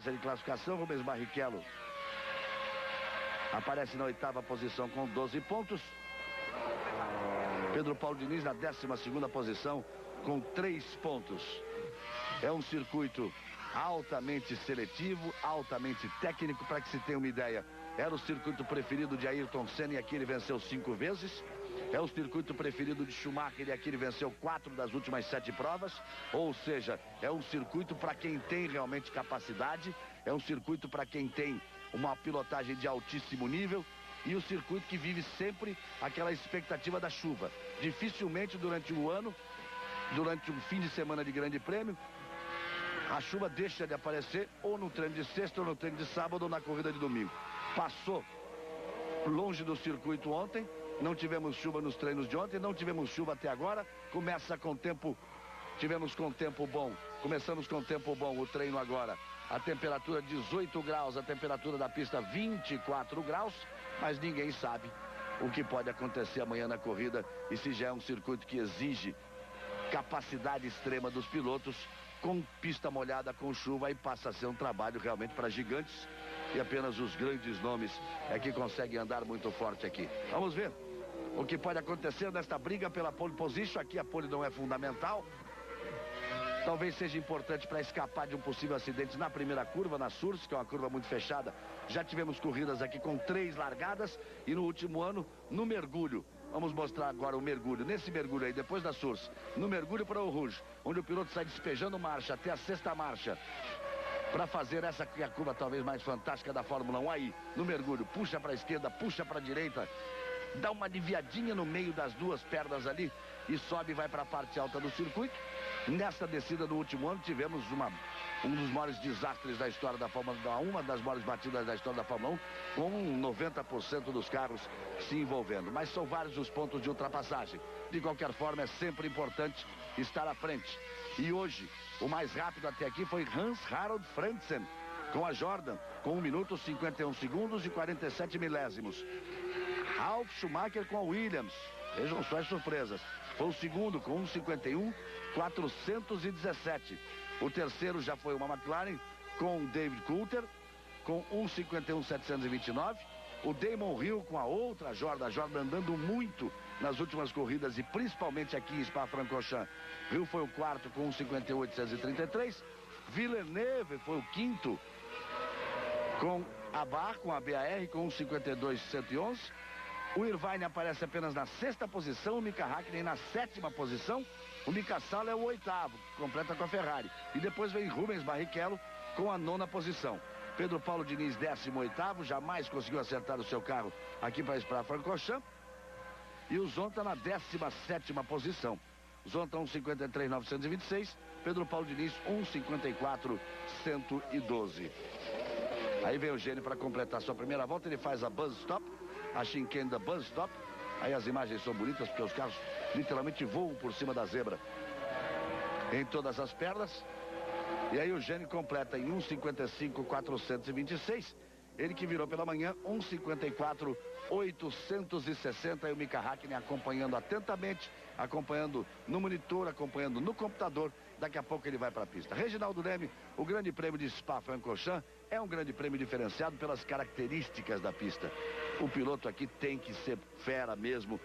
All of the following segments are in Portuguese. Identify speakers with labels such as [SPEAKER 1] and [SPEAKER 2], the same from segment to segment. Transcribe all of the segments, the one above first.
[SPEAKER 1] de classificação. Rubens Barrichello aparece na 8ª posição com 12 pontos. Pedro Paulo Diniz na 12ª posição com 3 pontos. É um circuito altamente seletivo, altamente técnico. Para que se tenha uma ideia, era o circuito preferido de Ayrton Senna e aqui ele venceu 5 vezes. É o circuito preferido de Schumacher e aqui ele venceu 4 das últimas 7 provas. Ou seja, é um circuito para quem tem realmente capacidade. É um circuito para quem tem uma pilotagem de altíssimo nível. E o circuito que vive sempre aquela expectativa da chuva. Dificilmente durante o ano, durante um fim de semana de grande prêmio, a chuva deixa de aparecer ou no treino de sexta, ou no treino de sábado, ou na corrida de domingo. Passou longe do circuito ontem, não tivemos chuva nos treinos de ontem, não tivemos chuva até agora. Começa com tempo, tivemos com tempo bom, começamos com tempo bom o treino agora. A temperatura 18 graus, a temperatura da pista 24 graus, mas ninguém sabe o que pode acontecer amanhã na corrida e se já é um circuito que exige capacidade extrema dos pilotos, com pista molhada, com chuva, aí passa a ser um trabalho realmente para gigantes e apenas os grandes nomes é que conseguem andar muito forte aqui. Vamos ver o que pode acontecer nesta briga pela pole position. Aqui a pole não é fundamental. Talvez seja importante para escapar de um possível acidente na primeira curva, na Surse, que é uma curva muito fechada. Já tivemos corridas aqui com 3 largadas e no último ano, no mergulho. Vamos mostrar agora o mergulho. Nesse mergulho aí, depois da Surse, no mergulho para o Rouge, onde o piloto sai despejando marcha até a 6ª marcha, para fazer essa que é a curva talvez mais fantástica da Fórmula 1. Aí, no mergulho, puxa para a esquerda, puxa para a direita, dá uma aliviadinha no meio das duas pernas ali e sobe e vai para a parte alta do circuito. Nessa descida do último ano tivemos um dos maiores desastres da história da Fórmula 1, uma das maiores batidas da história da Fórmula 1, com 90% dos carros se envolvendo. Mas são vários os pontos de ultrapassagem. De qualquer forma, é sempre importante estar à frente. E hoje, o mais rápido até aqui foi Hans-Harald Frentzen, com a Jordan, com 1 minuto 51 segundos e 47 milésimos. Ralf Schumacher com a Williams, vejam só as surpresas. Foi o segundo com 1,51, 417. O terceiro já foi uma McLaren com David Coulter, com 1,51, 729. O Damon Hill com a outra Jordan, a Jordan andando muito nas últimas corridas e principalmente aqui em Spa-Francorchamps. Hill foi o quarto com 1,51, 833. Villeneuve foi o quinto com a BAR, com a BAR, com 1,52, 111. O Irvine aparece apenas na 6ª posição, o Mika Häkkinen na 7ª posição, o Mika Salo é o 8º, completa com a Ferrari. E depois vem Rubens Barrichello com a 9ª posição. Pedro Paulo Diniz, 18º, jamais conseguiu acertar o seu carro aqui para Spa-Francorchamps. E o Zonta na 17ª posição. Zonta 1,53, 926, Pedro Paulo Diniz 1,54, 112. Aí vem o Gênio para completar sua primeira volta, ele faz a Buzz Stop, a chicane da Buzz Stop. Aí as imagens são bonitas porque os carros literalmente voam por cima da zebra em todas as pernas. E aí o Gênio completa em 1,55, 426. Ele que virou pela manhã 1,54, 860. E o Mika Häkkinen acompanhando atentamente, acompanhando no monitor, acompanhando no computador. Daqui a pouco ele vai para a pista. Reginaldo Leme, o grande prêmio de Spa-Francorchamps é um grande prêmio diferenciado pelas características da pista. O piloto aqui tem que ser fera mesmo.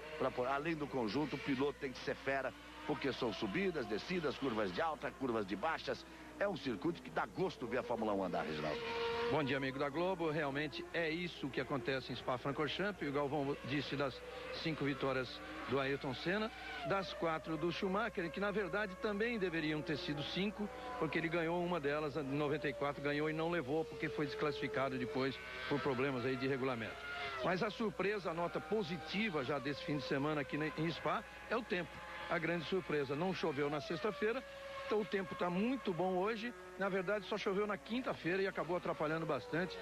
[SPEAKER 1] Além do conjunto, o piloto tem que ser fera, porque são subidas, descidas, curvas de alta, curvas de baixas. É um circuito que dá gosto ver a Fórmula 1 andar, Reginaldo.
[SPEAKER 2] Bom dia, amigo da Globo. Realmente é isso que acontece em Spa-Francorchamps. O Galvão disse das 5 vitórias do Ayrton Senna, das 4 do Schumacher, que na verdade também deveriam ter sido 5, porque ele ganhou uma delas, em 94, ganhou e não levou, porque foi desclassificado depois por problemas aí de regulamento. Mas a surpresa, a nota positiva já desse fim de semana aqui em Spa, é o tempo. A grande surpresa, não choveu na sexta-feira, então o tempo está muito bom hoje. Na verdade só choveu na quinta-feira e acabou atrapalhando bastante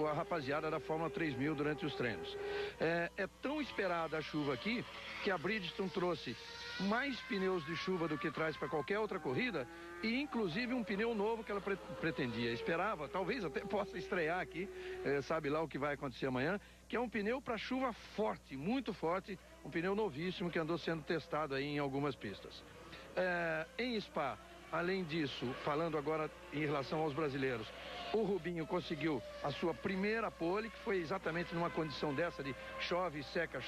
[SPEAKER 2] a rapaziada da Fórmula 3000 durante os treinos. É tão esperada a chuva aqui que a Bridgestone trouxe mais pneus de chuva do que traz para qualquer outra corrida e inclusive um pneu novo que ela pretendia, esperava, talvez até possa estrear aqui, sabe lá o que vai acontecer amanhã, que é um pneu para chuva forte, muito forte, um pneu novíssimo que andou sendo testado aí em algumas pistas. Em Spa, Além disso, falando agora em relação aos brasileiros, o Rubinho conseguiu a sua primeira pole, que foi exatamente numa condição dessa de chove, seca,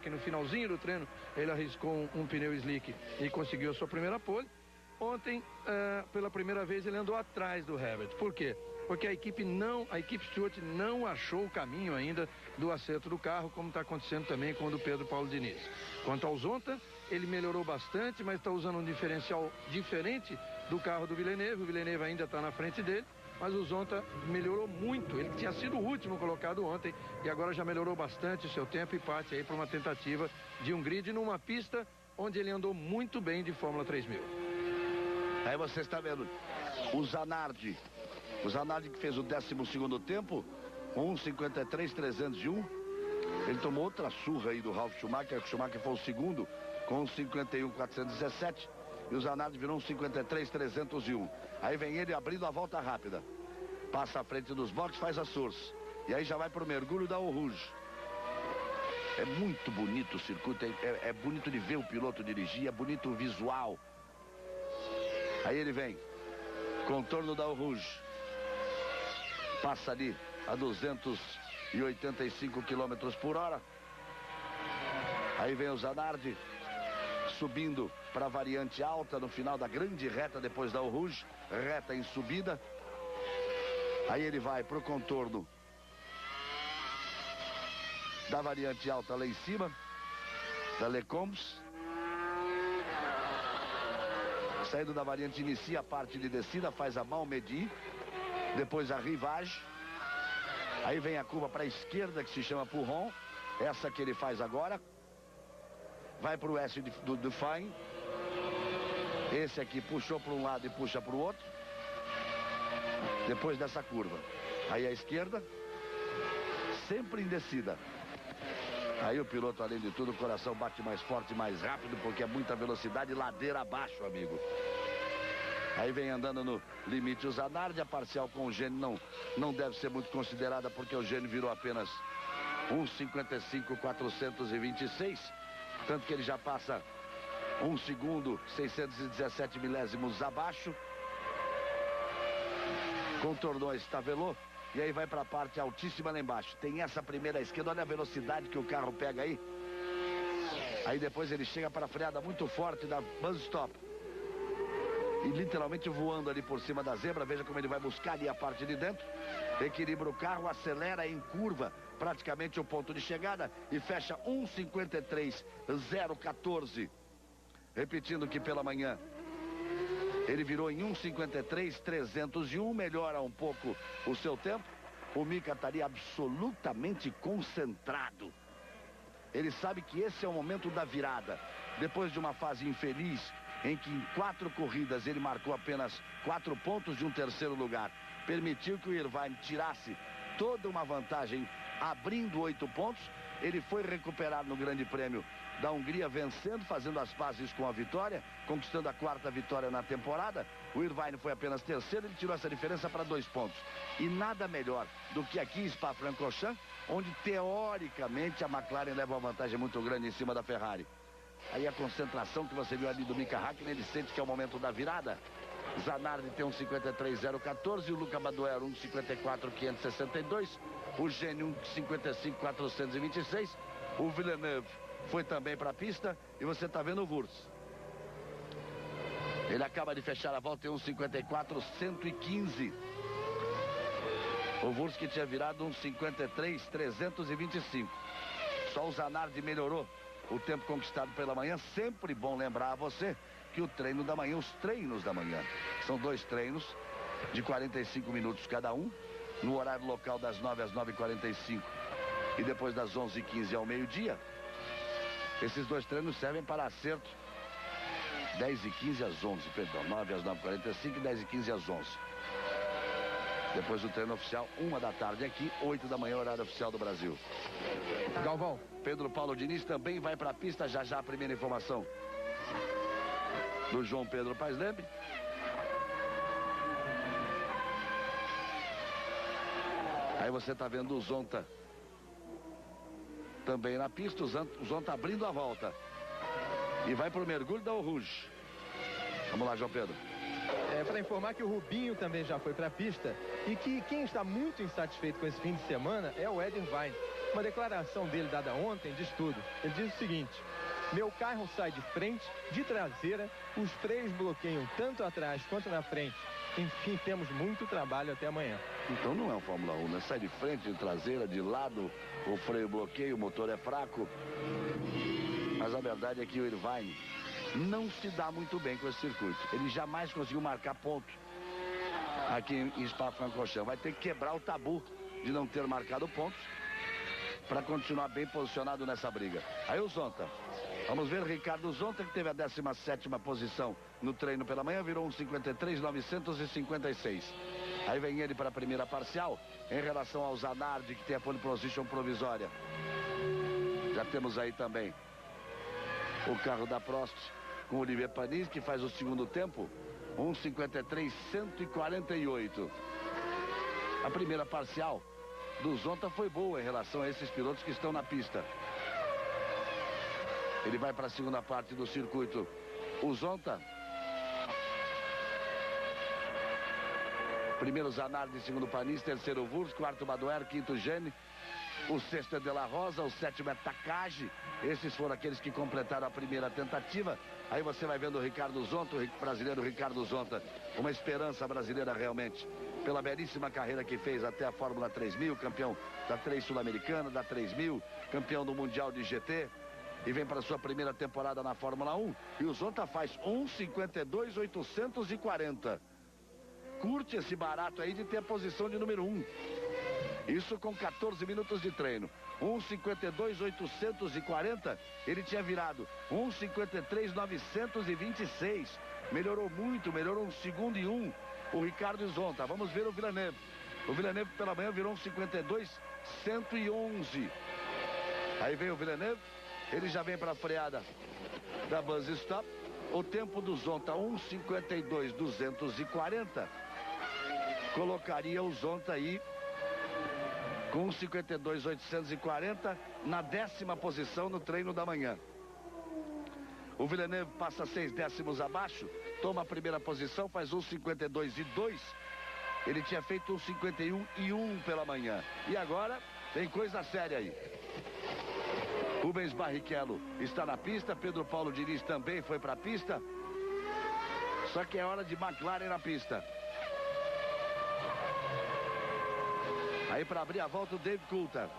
[SPEAKER 2] e no finalzinho do treino ele arriscou um pneu slick e conseguiu a sua primeira pole. Ontem, pela primeira vez, ele andou atrás do Herbert. Por quê? Porque a equipe Stewart não achou o caminho ainda do acerto do carro, como está acontecendo também com o do Pedro Paulo Diniz. Quanto ao Zonta, ele melhorou bastante, mas está usando um diferencial diferente do carro do Villeneuve. O Villeneuve ainda está na frente dele, mas o Zonta melhorou muito. Ele tinha sido o último colocado ontem e agora já melhorou bastante o seu tempo e parte aí para uma tentativa de um grid numa pista onde ele andou muito bem de Fórmula 3000.
[SPEAKER 1] Aí você está vendo o Zanardi. O Zanardi que fez o 12º tempo, 1:53.301. Ele tomou outra surra aí do Ralf Schumacher. O Schumacher foi o segundo com 51.417. E o Zanardi virou 53.301. Aí vem ele abrindo a volta rápida. Passa à frente dos boxes, faz a source. E aí já vai para o mergulho da Eau Rouge. É muito bonito o circuito. É bonito de ver o piloto dirigir. É bonito o visual. Aí ele vem. Contorno da Eau Rouge. Passa ali a 285 km por hora. Aí vem o Zanardi subindo para a variante alta no final da grande reta depois da Eau Rouge, reta em subida. Aí ele vai para o contorno da variante alta lá em cima, da Lecombs. Saindo da variante, inicia a parte de descida, faz a Malmedy, depois a Rivage. Aí vem a curva para a esquerda, que se chama Purron, essa que ele faz agora. Vai para o S do Fine. Esse aqui puxou para um lado e puxa para o outro. Depois dessa curva. Aí a esquerda, sempre em descida. Aí o piloto, além de tudo, o coração bate mais forte e mais rápido, porque é muita velocidade, ladeira abaixo, amigo. Aí vem andando no limite o Zanardi. A parcial com o Gene não deve ser muito considerada, porque o Gene virou apenas 1:55.426. Tanto que ele já passa 1 segundo, 617 milésimos abaixo. Contornou, estavelou. E aí vai para a parte altíssima lá embaixo. Tem essa primeira à esquerda, olha a velocidade que o carro pega aí. Aí depois ele chega para a freada muito forte da buzz stop. E literalmente voando ali por cima da zebra. Veja como ele vai buscar ali a parte de dentro. Equilibra o carro, acelera em curva praticamente o ponto de chegada e fecha 1:53.014. Repetindo que pela manhã ele virou em 1:53.301, melhora um pouco o seu tempo. O Mika estaria absolutamente concentrado. Ele sabe que esse é o momento da virada. Depois de uma fase infeliz, em que em 4 corridas ele marcou apenas 4 pontos de um terceiro lugar, permitiu que o Irvine tirasse toda uma vantagem, abrindo 8 pontos. Ele foi recuperar no Grande Prêmio da Hungria, vencendo, fazendo as pazes com a vitória, conquistando a 4ª vitória na temporada. O Irvine foi apenas terceiro, ele tirou essa diferença para 2 pontos. E nada melhor do que aqui em Spa-Francorchamps, onde teoricamente a McLaren leva uma vantagem muito grande em cima da Ferrari. Aí a concentração que você viu ali do Mika Häkkinen, ele sente que é o momento da virada. Zanardi tem 1:53.014, o Luca Badoer 1:54.562, o Gene 1:55.426, o Villeneuve foi também para a pista e você está vendo o Wurz. Ele acaba de fechar a volta em 1:54.115. O Wurz que tinha virado 1:53.325. Só o Zanardi melhorou o tempo conquistado pela manhã. Sempre bom lembrar a você que o treino da manhã, os treinos da manhã, são 2 treinos de 45 minutos cada um, no horário local das 9 às 9h45 e depois das 11h15 ao meio-dia. Esses 2 treinos servem para acerto 10h15 às 11, perdão, 9 às 9h45 e 10h15 às 11. Depois do treino oficial, 1 da tarde aqui, 8 da manhã, horário oficial do Brasil.
[SPEAKER 2] Galvão.
[SPEAKER 1] Pedro Paulo Diniz também vai para a pista. Já a primeira informação do João Pedro Paes Lembre. Aí você está vendo o Zonta também na pista. O Zonta abrindo a volta e vai para o mergulho da Eau Rouge. Vamos lá, João Pedro.
[SPEAKER 3] Para informar que o Rubinho também já foi para a pista e que quem está muito insatisfeito com esse fim de semana é o Eder Wein. Uma declaração dele dada ontem diz tudo. Ele diz o seguinte: meu carro sai de frente, de traseira, os freios bloqueiam tanto atrás quanto na frente. Enfim, temos muito trabalho até amanhã.
[SPEAKER 1] Então não é um Fórmula 1, né? Sai de frente, de traseira, de lado, o freio bloqueia, o motor é fraco. Mas a verdade é que o Irvine não se dá muito bem com esse circuito. Ele jamais conseguiu marcar ponto aqui em Spa-Francorchamps. Vai ter que quebrar o tabu de não ter marcado pontos para continuar bem posicionado nessa briga. Aí o Zonta. Vamos ver Ricardo Zonta, que teve a 17ª posição no treino pela manhã, virou um 53.956. Aí vem ele para a primeira parcial, em relação ao Zanardi, que tem a pole position provisória. Já temos aí também o carro da Prost com o Olivier Panis, que faz o segundo tempo, 1:53.148. A primeira parcial do Zonta foi boa em relação a esses pilotos que estão na pista. Ele vai para a segunda parte do circuito. O Zonta. Primeiro Zanardi, segundo Panis, terceiro Wurz, quarto Badoer, quinto Gene. O sexto é De La Rosa, o sétimo é Takagi. Esses foram aqueles que completaram a primeira tentativa. Aí você vai vendo o Ricardo Zonta, o brasileiro Ricardo Zonta. Uma esperança brasileira realmente. Pela belíssima carreira que fez até a Fórmula 3000, campeão da 3 Sul-Americana, da 3000, campeão do Mundial de GT. E vem para a sua primeira temporada na Fórmula 1. E o Zonta faz 1:52.840. Curte esse barato aí de ter a posição de número 1. Isso com 14 minutos de treino. 1:52.840. Ele tinha virado 1:53.926. Melhorou muito, melhorou 1 segundo e 1. O Ricardo Zonta. Vamos ver o Villeneuve. O Villeneuve pela manhã virou 1:52.111. Aí vem o Villeneuve. Ele já vem para a freada da Buzz Stop. O tempo do Zonta 1:52.240. Colocaria o Zonta aí com 1:52.840 na 10ª posição no treino da manhã. O Villeneuve passa 6 décimos abaixo, toma a primeira posição, faz 1:52.2. Ele tinha feito 1:51.1 pela manhã. E agora tem coisa séria aí. Rubens Barrichello está na pista, Pedro Paulo Diniz também foi para a pista. Só que é hora de McLaren na pista. Aí para abrir a volta o Dave Coulthard.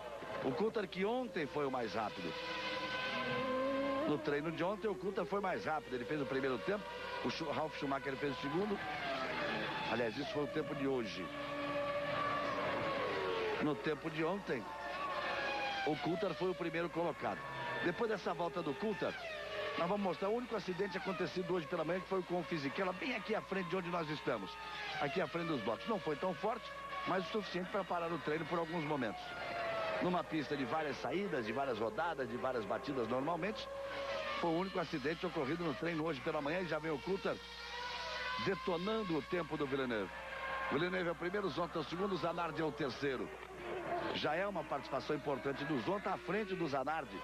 [SPEAKER 1] O Coulthard que ontem foi o mais rápido. No treino de ontem o Coulthard foi mais rápido. Ele fez o primeiro tempo, o Ralf Schumacher fez o segundo. Aliás, isso foi o tempo de hoje. No tempo de ontem, o Coulthard foi o primeiro colocado. Depois dessa volta do Coulthard, nós vamos mostrar o único acidente acontecido hoje pela manhã, que foi com o Fisichella, bem aqui à frente de onde nós estamos. Aqui à frente dos boxes. Não foi tão forte, mas o suficiente para parar o treino por alguns momentos. Numa pista de várias saídas, de várias rodadas, de várias batidas normalmente, foi o único acidente ocorrido no treino hoje pela manhã. E já vem o Coulthard detonando o tempo do Villeneuve. O Villeneuve é o primeiro, Zonta é o segundo, o Zanardi é o terceiro. Já é uma participação importante do Zonta à frente do Zanardi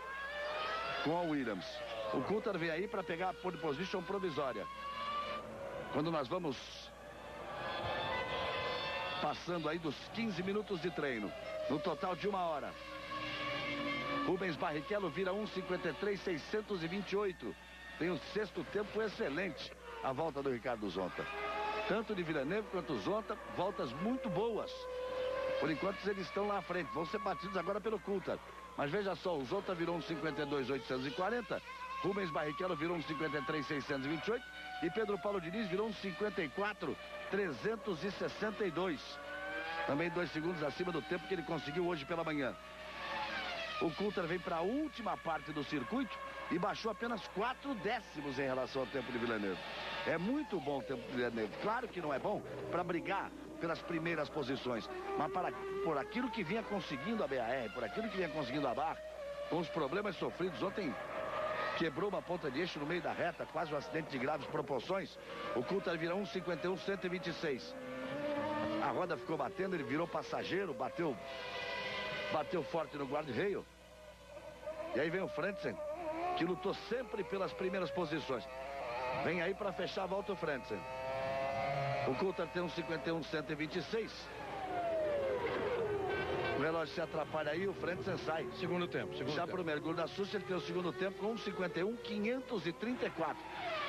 [SPEAKER 1] com a Williams. O Coulthard vem aí para pegar a pole position provisória. Quando nós vamos passando aí dos 15 minutos de treino, no total de 1 hora. Rubens Barrichello vira 1:53.628. Tem o sexto tempo excelente a volta do Ricardo Zonta. Tanto de Villeneuve quanto Zonta, voltas muito boas. Por enquanto eles estão lá à frente, vão ser batidos agora pelo Coulthard. Mas veja só, o Zonta virou 1:52.840, Rubens Barrichello virou 1:53.628 e Pedro Paulo Diniz virou 1:54.362. Também 2 segundos acima do tempo que ele conseguiu hoje pela manhã. O Coulthard vem para a última parte do circuito e baixou apenas 4 décimos em relação ao tempo de Villeneuve. É muito bom o tempo de Villeneuve. Claro que não é bom para brigar pelas primeiras posições, mas por aquilo que vinha conseguindo a BAR, por aquilo que vinha conseguindo a BAR, com os problemas sofridos ontem, quebrou uma ponta de eixo no meio da reta, quase um acidente de graves proporções. O Coulthard vira 1:51.126. A roda ficou batendo, ele virou passageiro, bateu forte no guarda-reio. E aí vem o Frentzen, que lutou sempre pelas primeiras posições. Vem aí para fechar a volta o Frentzen. O Coulthard tem um 51,126. O relógio se atrapalha aí, o Frentzen sai.
[SPEAKER 2] Segundo tempo.
[SPEAKER 1] Já para o mergulho da Súcia, ele tem o segundo tempo com um 51,534.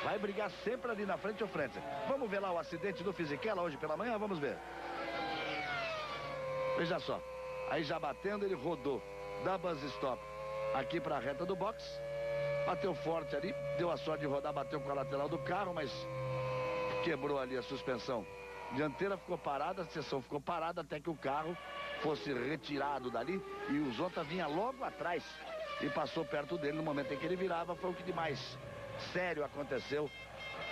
[SPEAKER 1] Vai brigar sempre ali na frente o Frentzen. Vamos ver lá o acidente do Fisichella hoje pela manhã? Vamos ver. Veja só. Aí já batendo, ele rodou da buzz stop aqui para a reta do box. Bateu forte ali, deu a sorte de rodar, bateu com a lateral do carro, mas quebrou ali a suspensão dianteira, ficou parada, a seção ficou parada até que o carro fosse retirado dali e o Zonta vinha logo atrás e passou perto dele no momento em que ele virava. Foi o que de mais sério aconteceu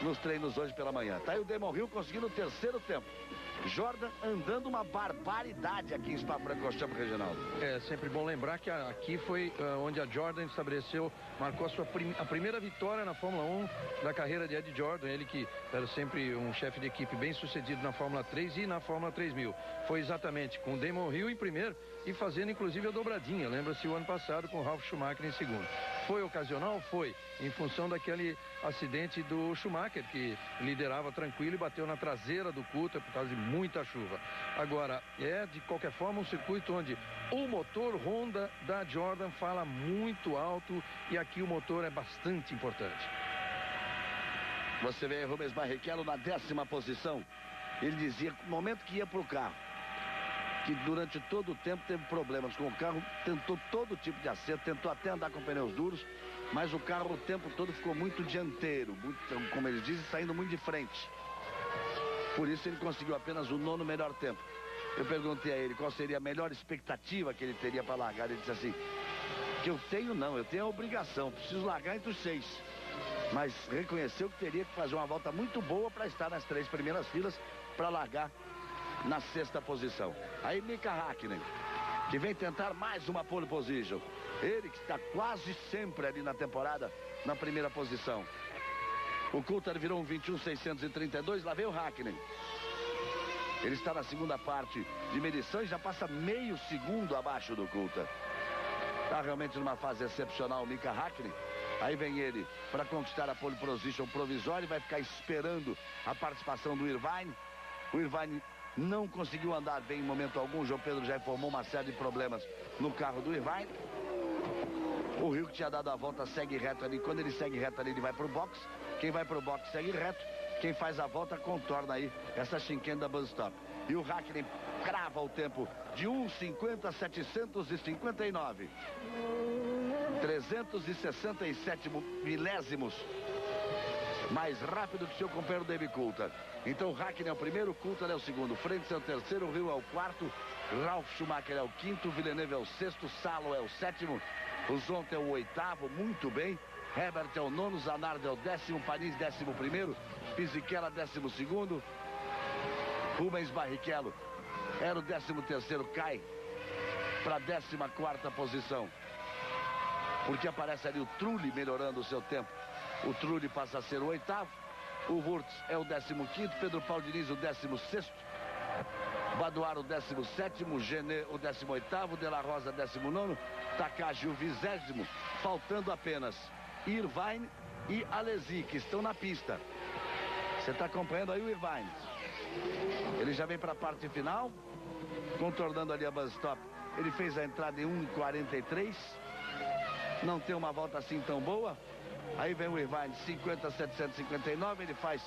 [SPEAKER 1] nos treinos hoje pela manhã. Tá aí o Damon Hill conseguindo o terceiro tempo. Jordan andando uma barbaridade aqui em Spa-Francorchamps, Reginaldo.
[SPEAKER 2] É sempre bom lembrar que aqui foi onde a Jordan marcou a primeira vitória na Fórmula 1 da carreira de Ed Jordan, ele que era sempre um chefe de equipe bem sucedido na Fórmula 3 e na Fórmula 3000. Foi exatamente com o Damon Hill em primeiro e fazendo inclusive a dobradinha, lembra-se o ano passado com o Ralf Schumacher em segundo. Foi ocasional? Foi, em função daquele acidente do Schumacher, que liderava tranquilo e bateu na traseira do Coulthard por causa de muita chuva. Agora, de qualquer forma um circuito onde o motor Honda da Jordan fala muito alto e aqui o motor é bastante importante.
[SPEAKER 1] Você vê Rubens Barrichello na 10ª posição. Ele dizia, no momento que ia para o carro, que durante todo o tempo teve problemas com o carro, tentou todo tipo de acerto, tentou até andar com pneus duros, mas o carro o tempo todo ficou muito dianteiro, muito, como eles dizem, saindo muito de frente. Por isso ele conseguiu apenas o 9º melhor tempo. Eu perguntei a ele qual seria a melhor expectativa que ele teria para largar. Ele disse assim, que eu tenho a obrigação, preciso largar entre os 6. Mas reconheceu que teria que fazer uma volta muito boa para estar nas 3 primeiras filas para largar na 6ª posição. Aí Mika Häkkinen, que vem tentar mais uma pole position. Ele que está quase sempre ali na temporada na primeira posição. O Coulthard virou um 21.632, lá veio o Häkkinen. Ele está na segunda parte de medição e já passa meio segundo abaixo do Coulthard. Está realmente numa fase excepcional o Mika Häkkinen. Aí vem ele para conquistar a pole position provisória e vai ficar esperando a participação do Irvine. O Irvine não conseguiu andar bem em momento algum. O João Pedro já informou uma série de problemas no carro do Irvine. O Rio que tinha dado a volta segue reto ali. Quando ele segue reto ali, ele vai para o box. Quem vai para o box segue reto. Quem faz a volta contorna aí essa chicane da bus stop. E o Häkkinen crava o tempo de 1:50.759. 367 milésimos mais rápido que seu companheiro David Coulthard. Então o Häkkinen é o primeiro, Coulthard é o segundo, Frentzen é o terceiro, o Hill é o quarto, Ralf Schumacher é o quinto, Villeneuve é o sexto, Salo é o sétimo, o Zonta é o oitavo, muito bem, Herbert é o nono, Zanardi é o 10º, Panis 11º, Fisichella 12º, Rubens Barrichello era o 13º, cai para a 14ª posição, porque aparece ali o Trulli melhorando o seu tempo. O Trulli passa a ser o 8º, o Wurtz é o 15º, Pedro Paulo Diniz o 16º, Badoar o 17º, Genet o 18º, De La Rosa 19º, Takagi o 20º, faltando apenas Irvine e Alesi, que estão na pista. Você está acompanhando aí o Irvine. Ele já vem para a parte final, contornando ali a bus stop. Ele fez a entrada em 1:43. Não tem uma volta assim tão boa. Aí vem o Irvine, 50.759, ele faz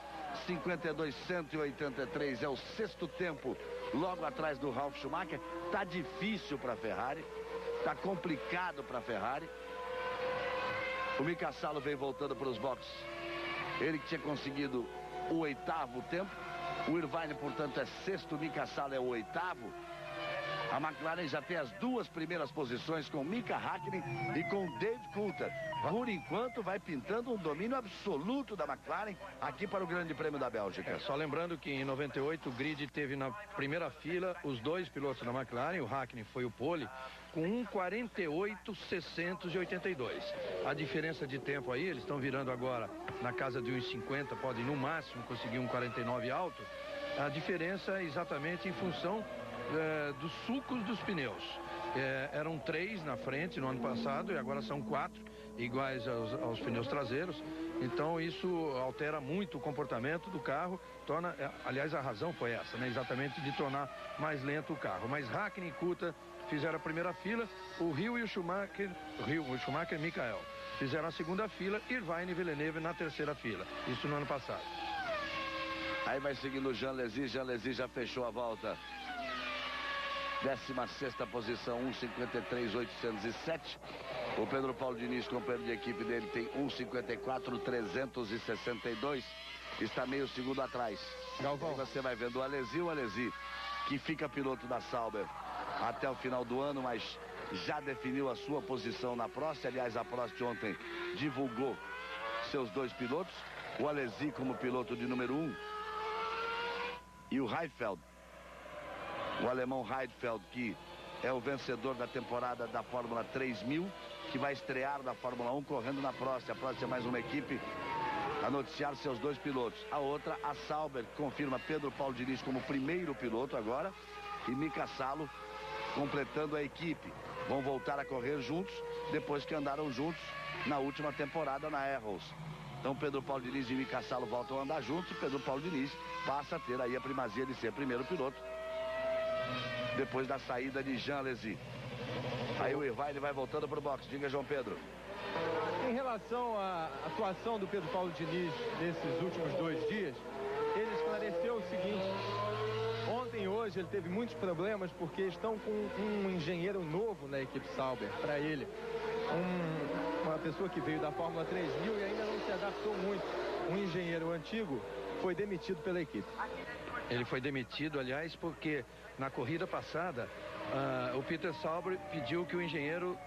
[SPEAKER 1] 52.183, é o 6º tempo, logo atrás do Ralf Schumacher. Tá difícil para a Ferrari, tá complicado para a Ferrari. O Mika Salo vem voltando para os boxes. Ele que tinha conseguido o 8º tempo, o Irvine, portanto, é 6º, o Mika Salo é o 8º. A McLaren já tem as 2 primeiras posições com Mika Häkkinen e com David Coulthard. Por enquanto vai pintando um domínio absoluto da McLaren aqui para o Grande Prêmio da Bélgica.
[SPEAKER 2] Só lembrando que em 98 o grid teve na primeira fila os 2 pilotos da McLaren, o Häkkinen foi o pole, com 1:48.682. A diferença de tempo aí, eles estão virando agora na casa de 1:50, podem no máximo conseguir 1:49 alto. A diferença é exatamente em função dos sulcos dos pneus. Eram 3 na frente no ano passado e agora são 4, iguais aos pneus traseiros. Então isso altera muito o comportamento do carro, aliás, a razão foi essa, né? Exatamente de tornar mais lento o carro. Mas Hakkinen e Kuta fizeram a primeira fila, o Hill e o Schumacher e Michael fizeram a segunda fila, Irvine e Villeneuve na terceira fila. Isso no ano passado.
[SPEAKER 1] Aí vai seguindo o Jean Alesi já fechou a volta. 16ª posição, 1:53.807. O Pedro Paulo Diniz, companheiro de equipe dele, tem 1:54.362. Está meio segundo atrás.
[SPEAKER 3] Galvão.
[SPEAKER 1] Aí você vai vendo o Alesi, que fica piloto da Sauber até o final do ano, mas já definiu a sua posição na Prost. Aliás, a Prost ontem divulgou seus 2 pilotos. O Alesi como piloto de número 1. E o Heidfeld, o alemão Heidfeld, que é o vencedor da temporada da Fórmula 3000, que vai estrear da Fórmula 1 correndo na Prost. A Prost é mais uma equipe a noticiar seus 2 pilotos. A outra, a Sauber, confirma Pedro Paulo Diniz como primeiro piloto agora e Mika Salo completando a equipe. Vão voltar a correr juntos depois que andaram juntos na última temporada na Arrows. Então Pedro Paulo Diniz e Mika Salo voltam a andar juntos e Pedro Paulo Diniz passa a ter aí a primazia de ser primeiro piloto depois da saída de Jean Alesi. Aí o Irvine vai voltando para o box. Diga, João Pedro.
[SPEAKER 3] Em relação à atuação do Pedro Paulo Diniz nesses últimos 2 dias, ele esclareceu o seguinte: ontem e hoje ele teve muitos problemas porque estão com um engenheiro novo na equipe Sauber para ele. Uma pessoa que veio da Fórmula 3000 e ainda não se adaptou muito. Um engenheiro antigo foi demitido pela equipe.
[SPEAKER 2] Ele foi demitido, aliás, porque na corrida passada o Peter Sauber pediu que o engenheiro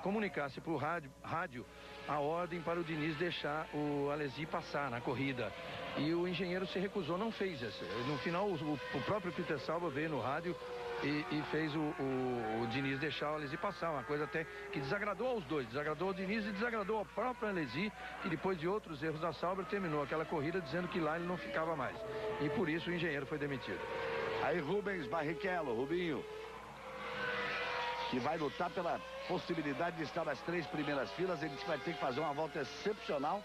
[SPEAKER 2] comunicasse por rádio a ordem para o Diniz deixar o Alesi passar na corrida. E o engenheiro se recusou, não fez isso. No final, o próprio Peter Sauber veio no rádio e fez o Diniz deixar o Alesi passar. Uma coisa até que desagradou aos dois. Desagradou ao Diniz e desagradou ao próprio Alesi, que depois de outros erros da Sauber terminou aquela corrida dizendo que lá ele não ficava mais. E por isso o engenheiro foi demitido.
[SPEAKER 1] Aí Rubens Barrichello, Rubinho, que vai lutar pela possibilidade de estar nas 3 primeiras filas. Ele vai ter que fazer uma volta excepcional,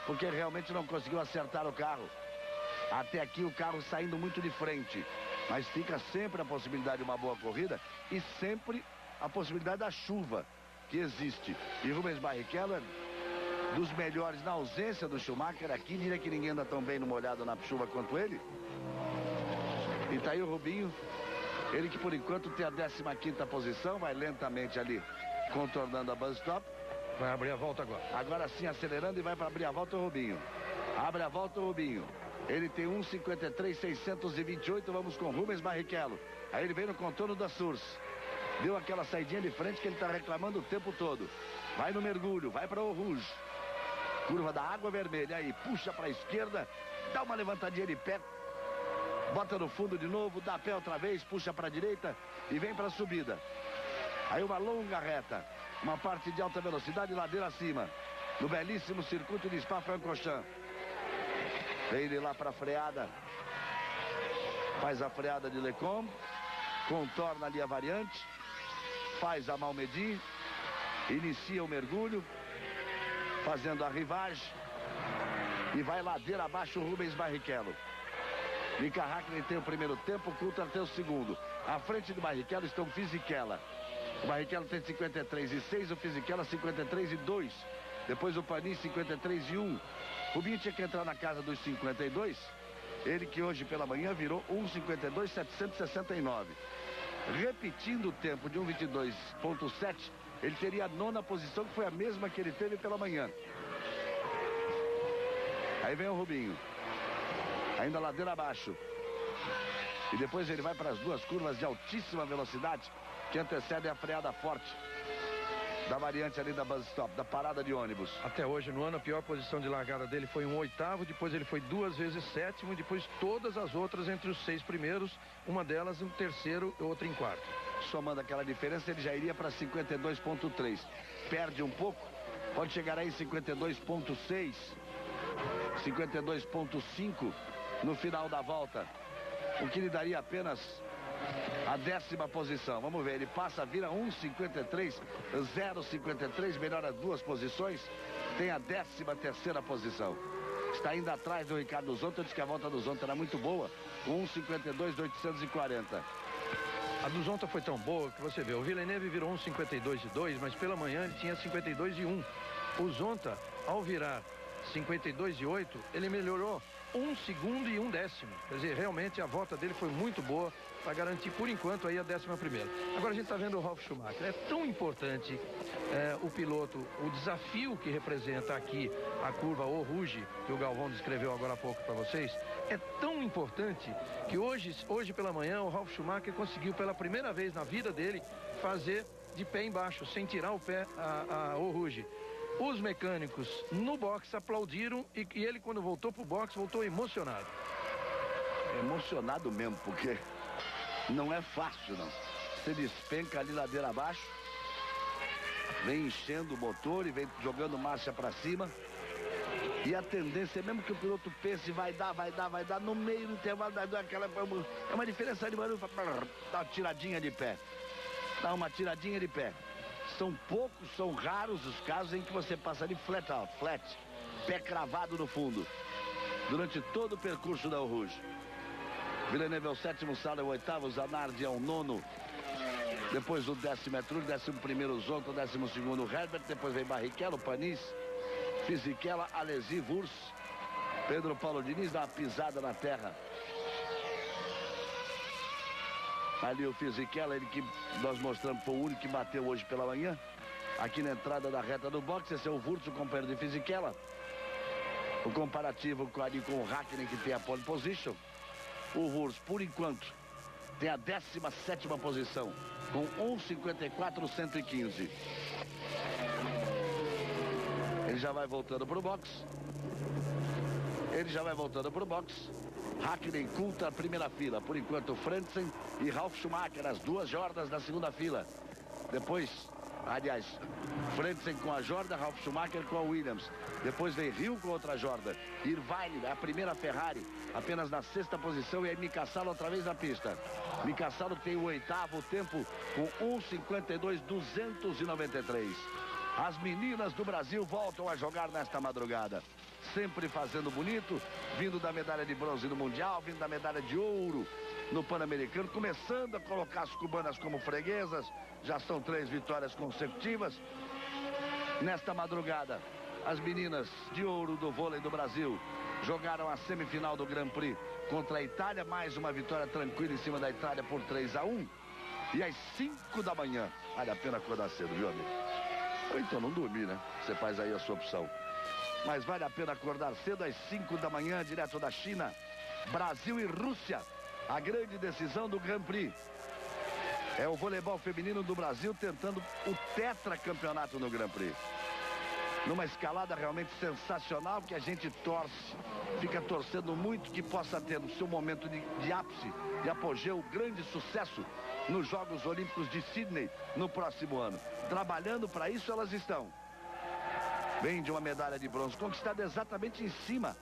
[SPEAKER 1] porque realmente não conseguiu acertar o carro. Até aqui o carro saindo muito de frente. Mas fica sempre a possibilidade de uma boa corrida e sempre a possibilidade da chuva que existe. E Rubens Barrichello é dos melhores na ausência do Schumacher. Aqui diria que ninguém anda tão bem no molhado na chuva quanto ele. E tá aí o Rubinho. Ele que por enquanto tem a 15ª posição, vai lentamente ali contornando a bus stop.
[SPEAKER 2] Vai abrir a volta agora.
[SPEAKER 1] Agora sim acelerando e vai para abrir a volta o Rubinho. Abre a volta o Rubinho. Ele tem 1:53.628, vamos com Rubens Barrichello. Aí ele vem no contorno da Surs. Deu aquela saidinha de frente que ele está reclamando o tempo todo. Vai no mergulho, vai para o Rouge. Curva da Água Vermelha, aí puxa para a esquerda, dá uma levantadinha de pé. Bota no fundo de novo, dá pé outra vez, puxa para a direita e vem para a subida. Aí uma longa reta, uma parte de alta velocidade, ladeira acima, no belíssimo circuito de Spa-Francorchamps. Vem ele lá para a freada, faz a freada de Lecombe, contorna ali a variante, faz a Malmedy, inicia o mergulho, fazendo a rivagem e vai ladeira abaixo o Rubens Barrichello. Mika Hakkinen tem o primeiro tempo, Coulthard tem o segundo. À frente do Barrichello estão Fisichella. O Barrichello tem 53,6, o Fisichella 53,2. Depois o Panis 53,1. Rubinho tinha que entrar na casa dos 52. Ele que hoje pela manhã virou 1:52.769. Repetindo o tempo de 1:22.7, ele teria a 9ª posição, que foi a mesma que ele teve pela manhã. Aí vem o Rubinho. Ainda ladeira abaixo. E depois ele vai para as 2 curvas de altíssima velocidade que antecedem a freada forte da variante ali da bus stop, da parada de ônibus.
[SPEAKER 2] Até hoje no ano a pior posição de largada dele foi um 8º, depois ele foi 2 vezes 7º e depois todas as outras entre os 6 primeiros, uma delas um 3º e outra em 4º.
[SPEAKER 1] Somando aquela diferença, ele já iria para 52,3. Perde um pouco, pode chegar aí 52,6, 52,5 no final da volta, o que lhe daria apenas a 10ª posição. Vamos ver, ele passa, vira 1:53, 0:53, melhora 2 posições tem a 13ª posição. Está indo atrás do Ricardo Zonta, diz que a volta do Zonta era muito boa, com 1:52.840.
[SPEAKER 2] A do Zonta foi tão boa que você vê, o Villeneuve virou 1:52.2, mas pela manhã ele tinha 52.1. O Zonta, ao virar 52.8, ele melhorou 1 segundo e 1 décimo. Quer dizer, realmente a volta dele foi muito boa para garantir por enquanto aí a 11ª. Agora a gente está vendo o Ralf Schumacher. É tão importante o piloto, o desafio que representa aqui a curva Eau Rouge, que o Galvão descreveu agora há pouco para vocês, é tão importante que hoje pela manhã o Ralf Schumacher conseguiu pela primeira vez na vida dele fazer de pé embaixo, sem tirar o pé a Eau Rouge. Os mecânicos no box aplaudiram e ele, quando voltou pro box, voltou emocionado.
[SPEAKER 1] Emocionado mesmo, porque não é fácil, não. Você despenca ali ladeira abaixo, vem enchendo o motor e vem jogando marcha para cima. E a tendência é mesmo que o piloto pense, vai dar, no meio do intervalo, vai dar aquela... É uma diferença de barulho, dá uma tiradinha de pé. Dá uma tiradinha de pé. São poucos, são raros os casos em que você passa de flat, pé cravado no fundo, durante todo o percurso da Eau Rouge. Villeneuve é o 7º, Sala é o 8º, Zanardi é o 9º, depois o 10º é Trulli, 11º Zonta, 12º Herbert, depois vem Barrichello, Panis, Fisichella, Alesi, Wurz, Pedro Paulo Diniz dá uma pisada na terra. Ali o Fisichella, ele que nós mostramos, foi o único que bateu hoje pela manhã. Aqui na entrada da reta do boxe, esse é o Wurz, o companheiro de Fisichella. O comparativo com o Hakkinen, que tem a pole position. O Wurz, por enquanto, tem a 17ª posição, com 1:54.115. Ele já vai voltando para o box. Hakkinen, Coulthard, a primeira fila. Por enquanto, Frentzen e Ralf Schumacher, as duas Jordas da segunda fila. Depois, aliás, Frentzen com a Jorda, Ralf Schumacher com a Williams. Depois vem Hill com outra Jorda. Irvine, a primeira Ferrari, apenas na 6ª posição. E aí Mika Salo outra vez na pista. Mika Salo tem o 8º tempo com 1:52.293. As meninas do Brasil voltam a jogar nesta madrugada. Sempre fazendo bonito, vindo da medalha de bronze no Mundial, vindo da medalha de ouro no Pan-Americano, começando a colocar as cubanas como freguesas. Já são 3 vitórias consecutivas. Nesta madrugada, as meninas de ouro do vôlei do Brasil jogaram a semifinal do Grand Prix contra a Itália, mais uma vitória tranquila em cima da Itália por 3-1. E às 5 da manhã, vale a pena acordar cedo, viu, amigo? Ou então não dormir, né? Você faz aí a sua opção. Mas vale a pena acordar cedo às 5 da manhã, direto da China. Brasil e Rússia, a grande decisão do Grand Prix. É o voleibol feminino do Brasil tentando o tetracampeonato no Grand Prix. Numa escalada realmente sensacional que a gente torce, fica torcendo muito que possa ter no seu momento de ápice, de apogeu, grande sucesso nos Jogos Olímpicos de Sydney no próximo ano. Trabalhando para isso elas estão. Vem de uma medalha de bronze conquistada exatamente em cima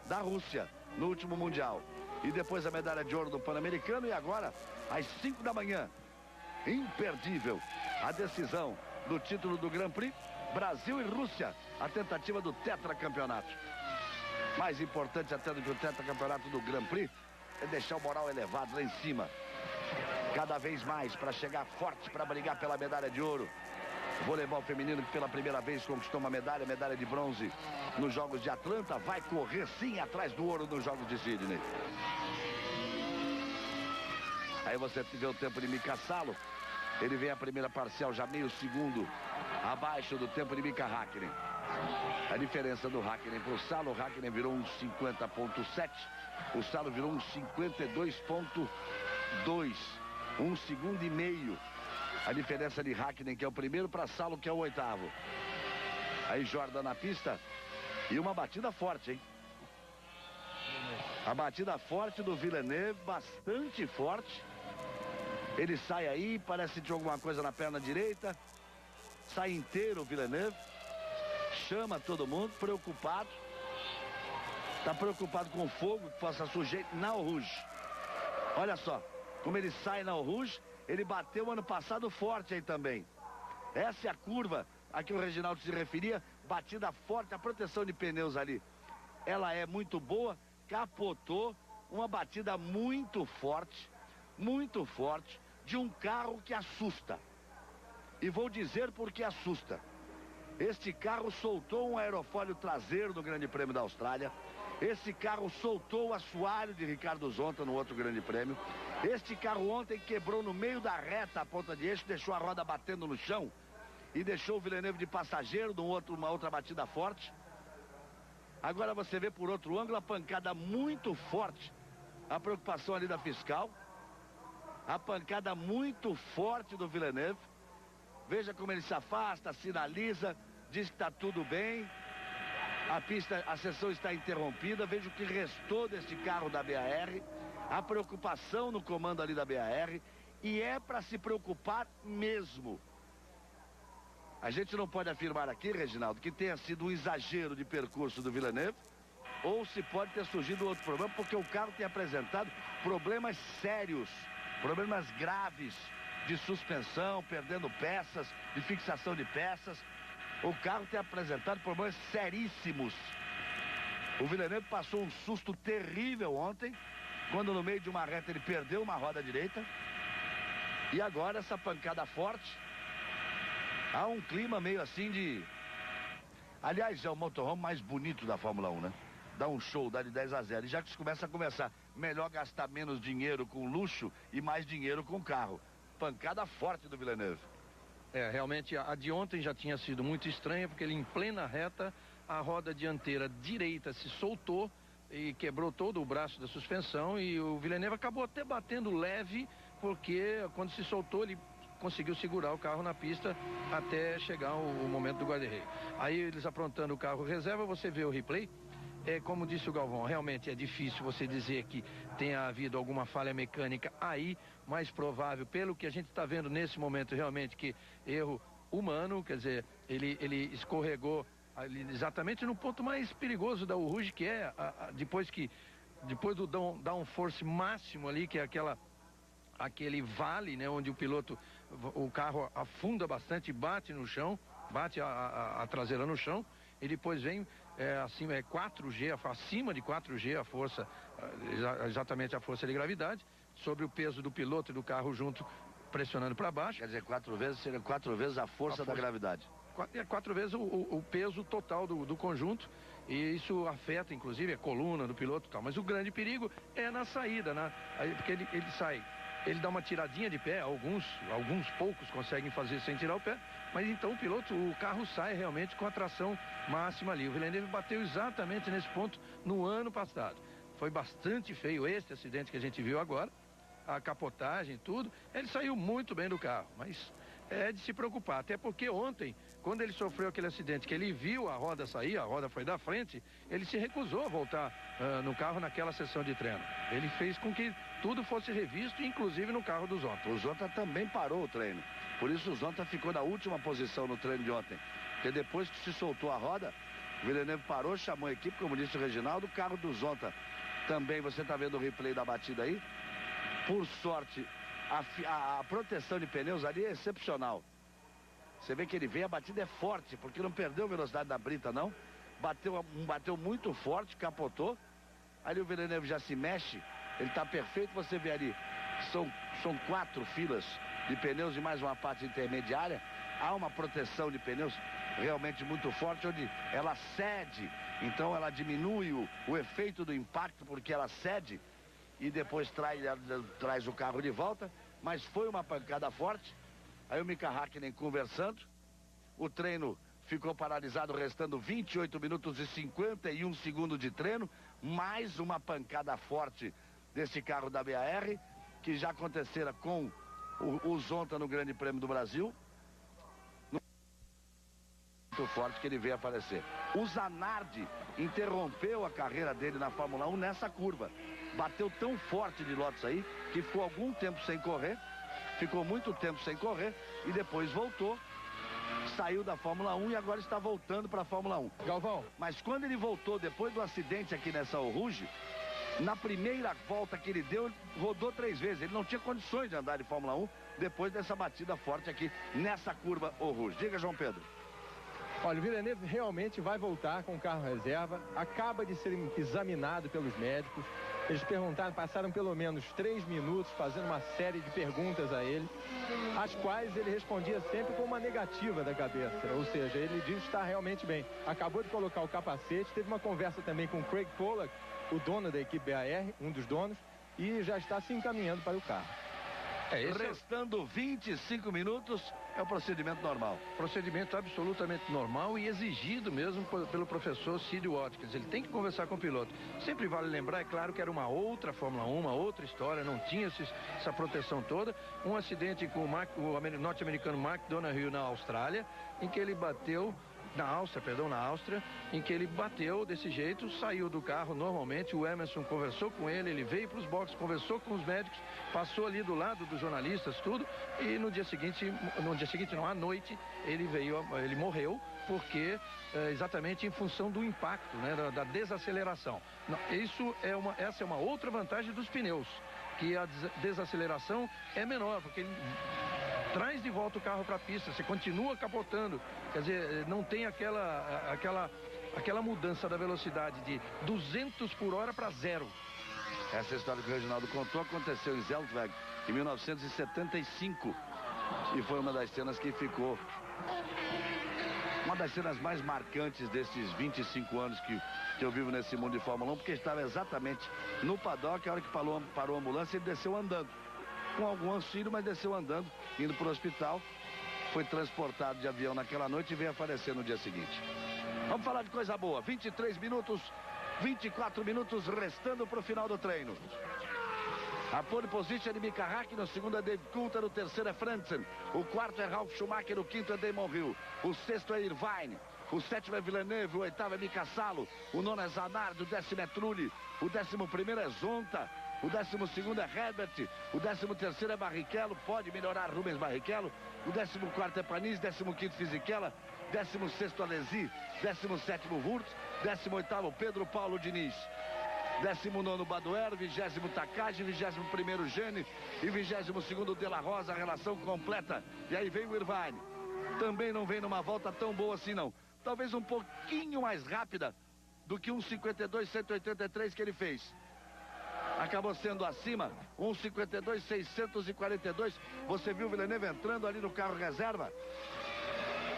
[SPEAKER 1] da Rússia no último Mundial. E depois a medalha de ouro do Pan-Americano. E agora, às 5 da manhã, imperdível, a decisão do título do Grand Prix. Brasil e Rússia, a tentativa do tetracampeonato. Mais importante até do que o tetracampeonato do Grand Prix é deixar o moral elevado lá em cima. Cada vez mais para chegar forte para brigar pela medalha de ouro. O voleibol feminino que pela primeira vez conquistou uma medalha de bronze nos Jogos de Atlanta, vai correr sim atrás do ouro nos Jogos de Sydney. Aí você vê o tempo de Mika Salo. Ele vem a primeira parcial já meio segundo abaixo do tempo de Mika Hakkinen. A diferença do Hakkinen para o Salo, o Hakkinen virou 1:50.7, o Salo virou 1:52.2, 1 segundo e meio. A diferença de Hakkinen, que é o primeiro, para Salo, que é o 8º. Aí Jordan na pista e uma batida forte, hein? A batida forte do Villeneuve, bastante forte. Ele sai aí, parece que tinha alguma coisa na perna direita. Sai inteiro o Villeneuve. Chama todo mundo, preocupado. Está preocupado com o fogo que possa surgir na Eau Rouge. Olha só, como ele sai na Eau Rouge, ele bateu ano passado forte aí também. Essa é a curva a que o Reginaldo se referia batida forte, a proteção de pneus ali, ela é muito boa, capotou, uma batida muito forte, de um carro que assusta. E vou dizer por que assusta. Este carro soltou um aerofólio traseiro no Grande Prêmio da Austrália. Esse carro soltou o assoalho de Ricardo Zonta no outro Grande Prêmio. Este carro ontem quebrou no meio da reta a ponta de eixo, deixou a roda batendo no chão e deixou o Villeneuve de passageiro numa outra batida forte. Agora você vê por outro ângulo a pancada muito forte, a preocupação ali da fiscal, a pancada muito forte do Villeneuve. Veja como ele se afasta, sinaliza, diz que está tudo bem. A pista, a sessão está interrompida. Veja o que restou desse carro da BAR. A preocupação no comando ali da BAR. E é para se preocupar mesmo. A gente não pode afirmar aqui, Reginaldo, que tenha sido um exagero de percurso do Villeneuve. Ou se pode ter surgido outro problema, porque o carro tem apresentado problemas sérios, problemas graves de suspensão, perdendo peças, de fixação de peças. O carro tem apresentado problemas seríssimos. O Villeneuve passou um susto terrível ontem, quando no meio de uma reta ele perdeu uma roda direita. E agora essa pancada forte. Há um clima meio assim de... Aliás, é o motorhome mais bonito da Fórmula 1, né? Dá um show, dá de 10-0. E já que se começa a conversar, melhor gastar menos dinheiro com luxo e mais dinheiro com carro. Pancada forte do Villeneuve.
[SPEAKER 2] Realmente a de ontem já tinha sido muito estranha, porque ele em plena reta, a roda dianteira direita se soltou e quebrou todo o braço da suspensão, e o Villeneuve acabou até batendo leve, porque quando se soltou ele conseguiu segurar o carro na pista até chegar o momento do guarda-reio. Aí eles aprontando o carro reserva, você vê o replay. Como disse o Galvão, realmente é difícil você dizer que tenha havido alguma falha mecânica aí, mais provável, pelo que a gente está vendo nesse momento, realmente, que erro humano, quer dizer, ele escorregou ali, exatamente no ponto mais perigoso da Rouge, que é depois do downforce máximo ali, que é aquele vale, né, onde o carro afunda bastante, bate no chão, bate a traseira no chão, e depois vem acima, 4G, acima de 4G a força, exatamente a força de gravidade, sobre o peso do piloto e do carro junto, pressionando para baixo.
[SPEAKER 1] Quer dizer, 4 vezes, seria 4 vezes a força da gravidade.
[SPEAKER 2] 4 vezes o peso total do conjunto, e isso afeta inclusive a coluna do piloto e tal. Mas o grande perigo é na saída, porque ele sai. Ele dá uma tiradinha de pé, alguns poucos conseguem fazer sem tirar o pé, mas então o carro sai realmente com a tração máxima ali. O Villeneuve bateu exatamente nesse ponto no ano passado. Foi bastante feio esse acidente que a gente viu agora, a capotagem, tudo. Ele saiu muito bem do carro, mas é de se preocupar, até porque ontem, quando ele sofreu aquele acidente, que ele viu a roda sair, a roda foi da frente, ele se recusou a voltar no carro naquela sessão de treino. Ele fez com que tudo fosse revisto, inclusive no carro do Zonta.
[SPEAKER 1] O Zonta também parou o treino, por isso o Zonta ficou na última posição no treino de ontem, porque depois que se soltou a roda, o Villeneuve parou, chamou a equipe, como disse o Reginaldo. O carro do Zonta também, você está vendo o replay da batida aí, por sorte, a proteção de pneus ali é excepcional. Você vê que ele veio, a batida é forte, porque não perdeu velocidade da brita, não. Bateu muito forte, capotou. Ali o Villeneuve já se mexe, ele está perfeito. Você vê ali, são 4 filas de pneus e mais uma parte intermediária. Há uma proteção de pneus realmente muito forte, onde ela cede, então ela diminui o efeito do impacto, porque ela cede e depois traz o carro de volta. Mas foi uma pancada forte. Aí o Mika Hakkinen conversando, o treino ficou paralisado, restando 28 minutos e 51 segundos de treino. Mais uma pancada forte desse carro da BAR, que já acontecera com o Zonta no Grande Prêmio do Brasil. Muito forte que ele veio a falecer. O Zanardi interrompeu a carreira dele na Fórmula 1 nessa curva. Bateu tão forte de Lotus aí, que ficou algum tempo sem correr. Ficou muito tempo sem correr e depois voltou, saiu da Fórmula 1 e agora está voltando para a Fórmula 1.
[SPEAKER 3] Galvão.
[SPEAKER 1] Mas quando ele voltou depois do acidente aqui nessa Rouge, na primeira volta que ele deu, ele rodou 3 vezes. Ele não tinha condições de andar de Fórmula 1 depois dessa batida forte aqui nessa curva Rouge. Diga, João Pedro.
[SPEAKER 3] Olha, o Villeneuve realmente vai voltar com o carro reserva, acaba de ser examinado pelos médicos. Eles perguntaram, passaram pelo menos 3 minutos fazendo uma série de perguntas a ele, às quais ele respondia sempre com uma negativa da cabeça, ou seja, ele diz estar realmente bem. Acabou de colocar o capacete, teve uma conversa também com o Craig Pollack, o dono da equipe BAR, um dos donos, e já está se encaminhando para o carro.
[SPEAKER 1] Restando 25 minutos, é o procedimento normal.
[SPEAKER 2] Procedimento absolutamente normal e exigido mesmo pelo professor Sid Watkins. Ele tem que conversar com o piloto. Sempre vale lembrar, é claro, que era uma outra Fórmula 1, uma outra história, não tinha essa proteção toda. Um acidente com o norte-americano Mark Donohue na Austrália, em que ele bateu... Na Áustria, em que ele bateu desse jeito, saiu do carro normalmente, o Emerson conversou com ele, ele veio para os boxes, conversou com os médicos, passou ali do lado dos jornalistas, tudo, e no dia seguinte não, à noite, ele morreu, porque exatamente em função do impacto, né, da desaceleração. Essa é uma outra vantagem dos pneus, que a desaceleração é menor, porque ele traz de volta o carro para a pista, você continua capotando, quer dizer, não tem aquela mudança da velocidade de 200 por hora para 0.
[SPEAKER 1] Essa história que o Reginaldo contou aconteceu em Zeltweg em 1975 e foi uma das cenas que ficou uma das cenas mais marcantes desses 25 anos que eu vivo nesse mundo de Fórmula 1, porque estava exatamente no paddock. A hora que parou a ambulância, ele desceu andando com algum auxílio, mas desceu andando, indo para o hospital. Foi transportado de avião naquela noite e veio a falecer no dia seguinte. Vamos falar de coisa boa. 23 minutos, 24 minutos restando para o final do treino. A pole position é de Mika Häkkinen, o segundo é Dave Coulthard, o terceiro é Frentzen, o quarto é Ralf Schumacher, o quinto é Damon Hill, o sexto é Irvine, o sétimo é Villeneuve, o oitavo é Mika Salo, o nono é Zanardi, o décimo é Trulli, o 11º é Zonta, o 12º é Herbert, o 13º é Barrichello, pode melhorar Rubens Barrichello, o 14º é Panis, 15º Fisichella, 16º Alesi, 17º Wurz, 18º Pedro Paulo Diniz, 19º Badoer, 20º Takagi, 21º Gene e 22º De La Rosa, a relação completa. E aí vem o Irvine. Também não vem numa volta tão boa assim não. Talvez um pouquinho mais rápida do que 1:52.183 que ele fez. Acabou sendo acima, 1:52.642. Você viu o Villeneuve entrando ali no carro reserva?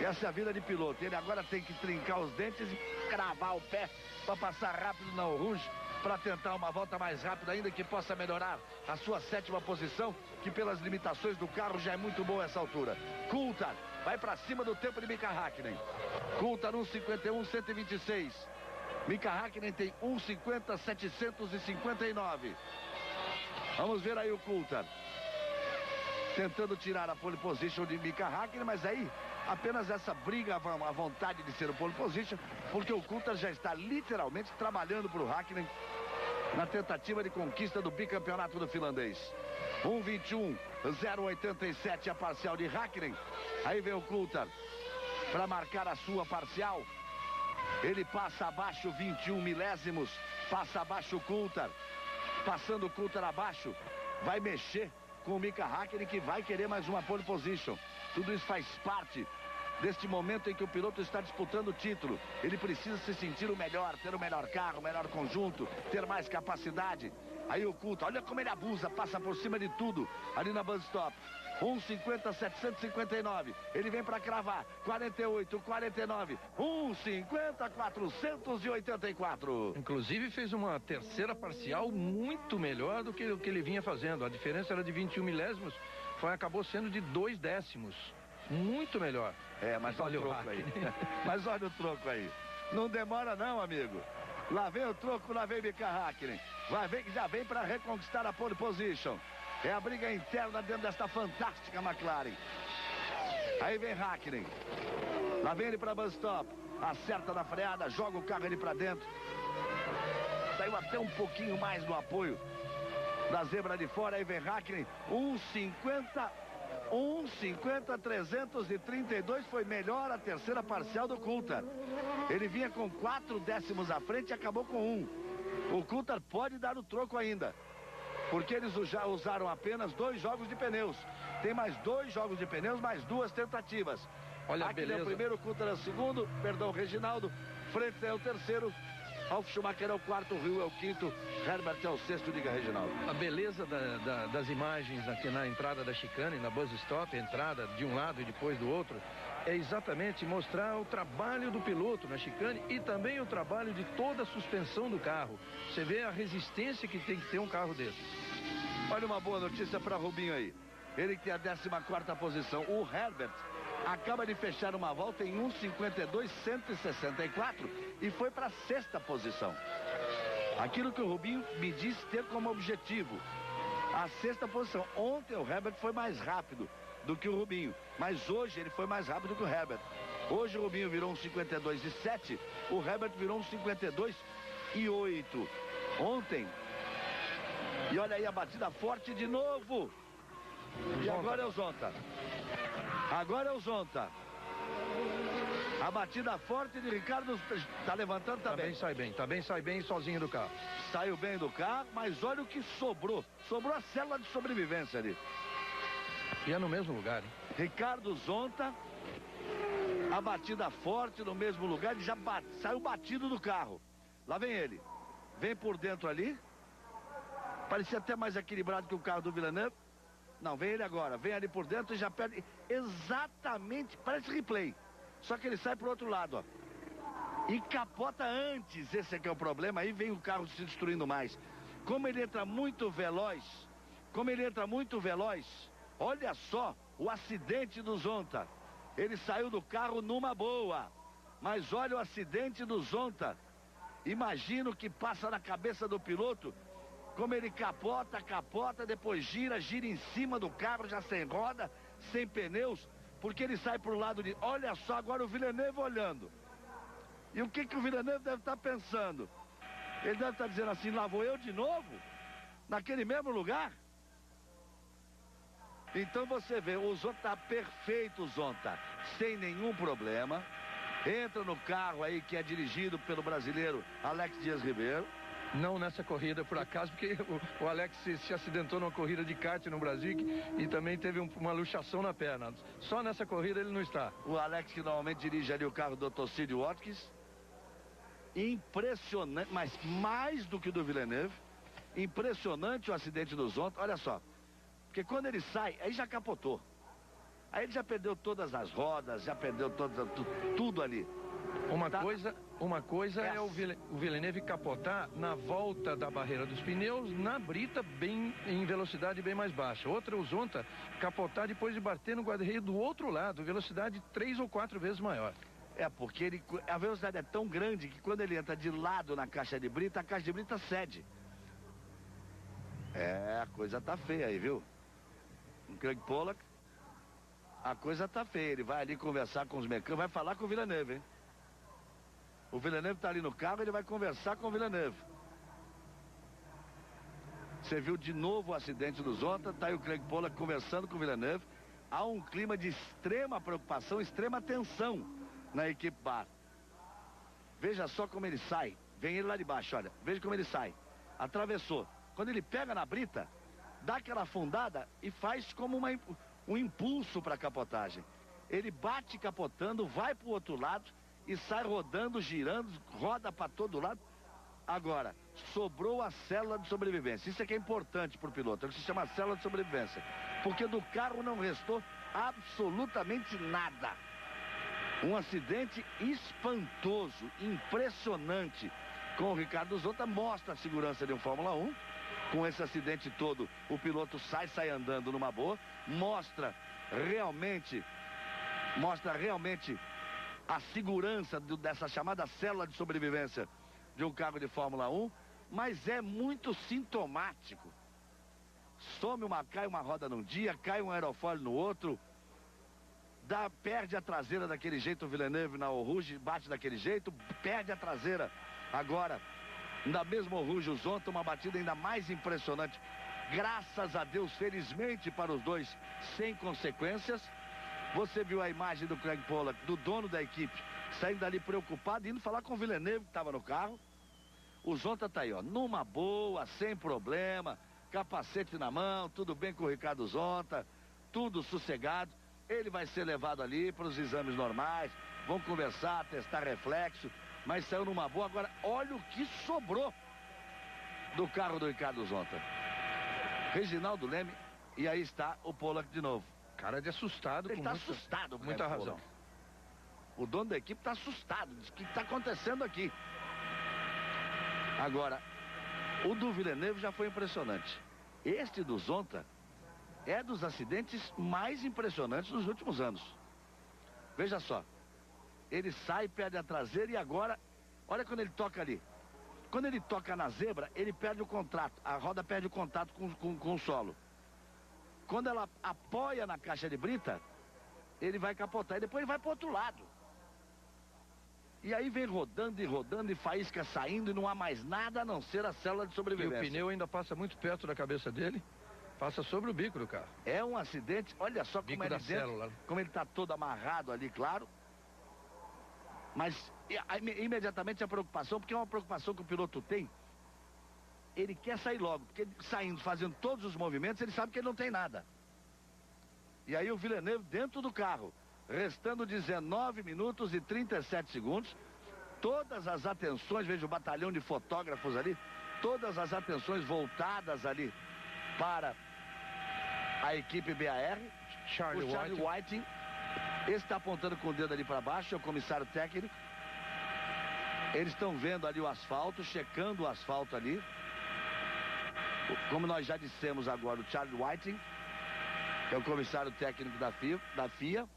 [SPEAKER 1] Essa é a vida de piloto. Ele agora tem que trincar os dentes e cravar o pé para passar rápido na Eau Rouge, para tentar uma volta mais rápida ainda, que possa melhorar a sua 7ª posição, que pelas limitações do carro já é muito boa essa altura. Coulthard vai para cima do tempo de Mika Häkkinen. Coulthard 1:51.126. Mika Häkkinen tem 1:50.759. Vamos ver aí o Coulthard tentando tirar a pole position de Mika Häkkinen, mas aí apenas essa briga à vontade de ser o pole position, porque o Coulthard já está literalmente trabalhando para o Häkkinen na tentativa de conquista do bicampeonato do finlandês. 1:21.087 a parcial de Häkkinen. Aí vem o Coulthard para marcar a sua parcial. Ele passa abaixo 21 milésimos, passa abaixo o Coulthard. Passando o Coulthard abaixo, vai mexer com o Mika Häkkinen, que vai querer mais uma pole position. Tudo isso faz parte deste momento em que o piloto está disputando o título. Ele precisa se sentir o melhor, ter o melhor carro, o melhor conjunto, ter mais capacidade. Aí o Coulthard, olha como ele abusa, passa por cima de tudo ali na bus stop. 1:50.759. Ele vem para cravar. 48, 49, 1:50.484.
[SPEAKER 2] Inclusive fez uma terceira parcial muito melhor do que o que ele vinha fazendo. A diferença era de 21 milésimos, acabou sendo de 2 décimos. Muito melhor.
[SPEAKER 1] Mas olha o troco aí. Mas olha o troco aí. Não demora não, amigo. Lá vem o troco, lá vem Mika Häkkinen. Já vem para reconquistar a pole position. É a briga interna dentro desta fantástica McLaren. Aí vem Häkkinen. Lá vem ele para bus stop. Acerta na freada, joga o carro ali para dentro. Saiu até um pouquinho mais no apoio da zebra de fora. Aí vem Häkkinen. 1:50.332. Foi melhor a terceira parcial do Coulthard. Ele vinha com 4 décimos à frente e acabou com 1. O Coulthard pode dar o troco ainda, porque eles já usaram apenas 2 jogos de pneus. Tem mais 2 jogos de pneus, mais 2 tentativas.
[SPEAKER 2] Olha a
[SPEAKER 1] Aquele é o
[SPEAKER 2] beleza.
[SPEAKER 1] primeiro, Coulthard é o segundo, perdão, Reginaldo. Freitas é o terceiro. Ralf Schumacher é o quarto, Hill é o quinto, Herbert é o sexto, diga Reginaldo.
[SPEAKER 2] A beleza das imagens aqui na entrada da chicane, na bus stop, entrada de um lado e depois do outro, é exatamente mostrar o trabalho do piloto na chicane e também o trabalho de toda a suspensão do carro. Você vê a resistência que tem que ter um carro desse.
[SPEAKER 1] Olha uma boa notícia para Rubinho aí. Ele que tem a 14ª posição. O Herbert acaba de fechar uma volta em 1:52.164 e foi para a 6ª posição. Aquilo que o Rubinho me disse ter como objetivo. A 6ª posição. Ontem o Herbert foi mais rápido do que o Rubinho, mas hoje ele foi mais rápido que o Herbert. Hoje o Rubinho virou 1:52.7, o Herbert virou 1:52.8. Ontem. E olha aí a batida forte de novo. E agora é o Zonta. Agora é o Zonta. A batida forte de Ricardo tá levantando também.
[SPEAKER 2] Sai bem sozinho do carro.
[SPEAKER 1] Saiu bem do carro, mas olha o que sobrou. Sobrou a célula de sobrevivência ali.
[SPEAKER 2] E é no mesmo lugar, hein?
[SPEAKER 1] Ricardo Zonta. A batida forte no mesmo lugar. Ele já saiu batido do carro. Lá vem ele. Vem por dentro ali. Parecia até mais equilibrado que o carro do Villeneuve. Não, vem ele agora. Vem ali por dentro e já perde exatamente, parece replay. Só que ele sai pro outro lado, ó. E capota antes. Esse aqui é o problema. Aí vem o carro se destruindo mais. Como ele entra muito veloz. Olha só o acidente do Zonta. Ele saiu do carro numa boa. Mas olha o acidente do Zonta. Imagina o que passa na cabeça do piloto. Como ele capota, depois gira em cima do carro, já sem roda, sem pneus, porque ele sai pro lado de... Olha só, agora o Villeneuve olhando. E o que o Villeneuve deve estar pensando? Ele deve estar dizendo assim, lá vou eu de novo? Naquele mesmo lugar? Então você vê, o Zonta tá perfeito, Zonta, sem nenhum problema. Entra no carro aí que é dirigido pelo brasileiro Alex Dias Ribeiro.
[SPEAKER 2] Não nessa corrida, por acaso, porque o Alex se acidentou numa corrida de kart no Brasil e também teve uma luxação na perna. Só nessa corrida ele não está.
[SPEAKER 1] O Alex que normalmente dirige ali o carro do Dr. Cid Watkins. Impressionante, mas mais do que o do Villeneuve. Impressionante o acidente do Zonta. Olha só, porque quando ele sai, aí já capotou. Aí ele já perdeu todas as rodas, já perdeu tudo ali.
[SPEAKER 2] Uma coisa é o Villeneuve capotar na volta da barreira dos pneus, na brita, bem em velocidade bem mais baixa. Outra, o Zonta capotar depois de bater no guarda-reio do outro lado, velocidade 3 ou 4 vezes maior.
[SPEAKER 1] É, porque a velocidade é tão grande que quando ele entra de lado na caixa de brita, a caixa de brita cede. É, a coisa tá feia aí, viu? O Craig Pollack, a coisa tá feia. Ele vai ali conversar com os mecânicos, vai falar com o Villeneuve, hein? O Villeneuve está ali no carro, ele vai conversar com o Villeneuve. Você viu de novo o acidente do Zonta, tá aí o Craig Pollack conversando com o Villeneuve. Há um clima de extrema preocupação, extrema tensão na equipe Bar. Veja só como ele sai. Vem ele lá de baixo, olha. Veja como ele sai. Atravessou. Quando ele pega na brita, dá aquela afundada e faz como um impulso para a capotagem. Ele bate capotando, vai para o outro lado e sai rodando, girando, roda para todo lado. Agora, sobrou a célula de sobrevivência. Isso é que é importante para o piloto, é o que se chama célula de sobrevivência. Porque do carro não restou absolutamente nada. Um acidente espantoso, impressionante com o Ricardo Zonta, mostra a segurança de um Fórmula 1. Com esse acidente todo, o piloto sai andando numa boa, mostra realmente a segurança dessa chamada célula de sobrevivência de um carro de Fórmula 1, mas é muito sintomático. Cai uma roda num dia, cai um aerofólio no outro, perde a traseira daquele jeito, o Villeneuve na Eau Rouge, bate daquele jeito, perde a traseira agora, na mesma Eau Rouge, o Zonta, uma batida ainda mais impressionante, graças a Deus, felizmente para os dois, sem consequências. Você viu a imagem do Craig Pollack, do dono da equipe, saindo dali preocupado, indo falar com o Villeneuve, que estava no carro. O Zonta tá aí, ó, numa boa, sem problema, capacete na mão, tudo bem com o Ricardo Zonta, tudo sossegado. Ele vai ser levado ali para os exames normais, vão conversar, testar reflexo, mas saiu numa boa. Agora, olha o que sobrou do carro do Ricardo Zonta. Reginaldo Leme, e aí está o Pollack de novo.
[SPEAKER 2] Cara de assustado.
[SPEAKER 1] Ele está assustado.
[SPEAKER 2] Com muita razão.
[SPEAKER 1] O dono da equipe está assustado. Diz: o que está acontecendo aqui? Agora, o do Villeneuve já foi impressionante. Este do Zonta é dos acidentes mais impressionantes dos últimos anos. Veja só. Ele sai, perde a traseira e agora, olha quando ele toca ali. Quando ele toca na zebra, ele perde o contato. A roda perde o contato com o solo. Quando ela apoia na caixa de brita, ele vai capotar e depois ele vai para o outro lado. E aí vem rodando e faísca saindo e não há mais nada a não ser a célula de sobrevivência.
[SPEAKER 2] E o pneu ainda passa muito perto da cabeça dele, passa sobre o bico do carro.
[SPEAKER 1] É um acidente, olha só como ele
[SPEAKER 2] célula.
[SPEAKER 1] Como ele está todo amarrado ali, claro. Mas imediatamente a preocupação, porque é uma preocupação que o piloto tem. Ele quer sair logo, porque saindo, fazendo todos os movimentos, ele sabe que ele não tem nada. E aí o Villeneuve dentro do carro, restando 19 minutos e 37 segundos. Todas as atenções, veja o batalhão de fotógrafos ali, todas as atenções voltadas ali para a equipe BAR.
[SPEAKER 2] Charlie
[SPEAKER 1] Whiting. Esse está apontando com o dedo ali para baixo, é o comissário técnico. Eles estão vendo ali o asfalto, checando o asfalto ali. Como nós já dissemos agora, o Charlie Whiting, que é o comissário técnico da FIA,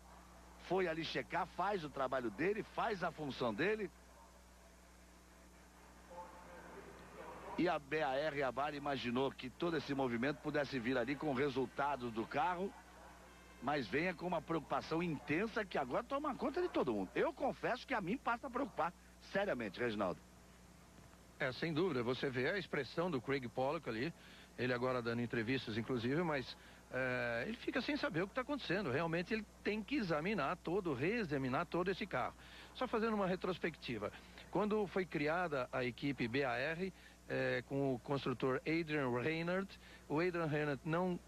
[SPEAKER 1] foi ali checar, faz o trabalho dele, faz a função dele. E a BAR e a BAR imaginou que todo esse movimento pudesse vir ali com resultados do carro, mas venha com uma preocupação intensa que agora toma conta de todo mundo. Eu confesso que a mim passa a preocupar seriamente, Reginaldo.
[SPEAKER 2] Sem dúvida, você vê a expressão do Craig Pollack ali, ele agora dando entrevistas inclusive, mas ele fica sem saber o que está acontecendo. Realmente ele tem que reexaminar todo esse carro. Só fazendo uma retrospectiva, quando foi criada a equipe BAR, com o construtor Adrian Reinhardt, o Adrian Reinhardt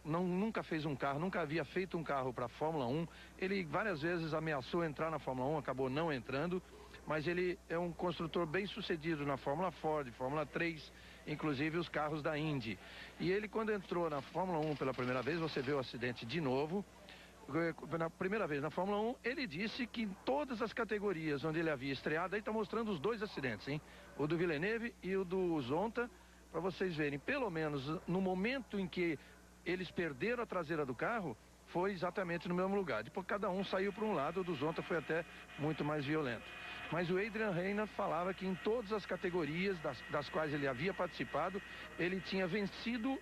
[SPEAKER 2] nunca fez um carro, nunca havia feito um carro para a Fórmula 1, ele várias vezes ameaçou entrar na Fórmula 1, acabou não entrando, mas ele é um construtor bem sucedido na Fórmula Ford, Fórmula 3, inclusive os carros da Indy. E ele, quando entrou na Fórmula 1 pela primeira vez, você vê o acidente de novo. Na primeira vez na Fórmula 1, ele disse que em todas as categorias onde ele havia estreado, aí está mostrando os dois acidentes, hein? O do Villeneuve e o do Zonta, para vocês verem, pelo menos no momento em que eles perderam a traseira do carro, foi exatamente no mesmo lugar. Depois cada um saiu para um lado, o do Zonta foi até muito mais violento. Mas o Adrian Reinhardt falava que em todas as categorias das quais ele havia participado, ele tinha vencido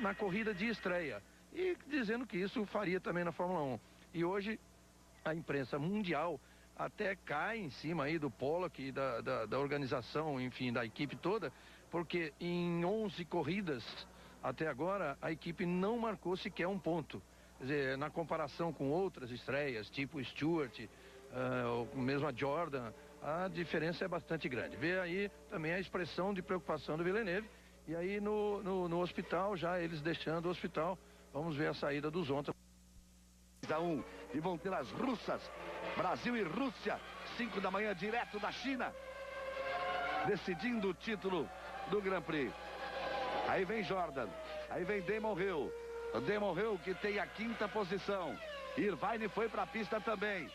[SPEAKER 2] na corrida de estreia. E dizendo que isso faria também na Fórmula 1. E hoje a imprensa mundial até cai em cima aí do Pollack e da organização, enfim, da equipe toda, porque em 11 corridas até agora a equipe não marcou sequer um ponto. Quer dizer, na comparação com outras estreias, tipo Stewart, ou mesmo a Jordan, a diferença é bastante grande. Vê aí também a expressão de preocupação do Villeneuve. E aí no hospital, já eles deixando o hospital, vamos ver a saída dos Zonta.
[SPEAKER 1] E vão ter as russas, Brasil e Rússia, 5 da manhã, direto da China, decidindo o título do Grand Prix. Aí vem Jordan, aí vem Damon Hill. O Damon Hill que tem a 5ª posição. Irvine foi para a pista também.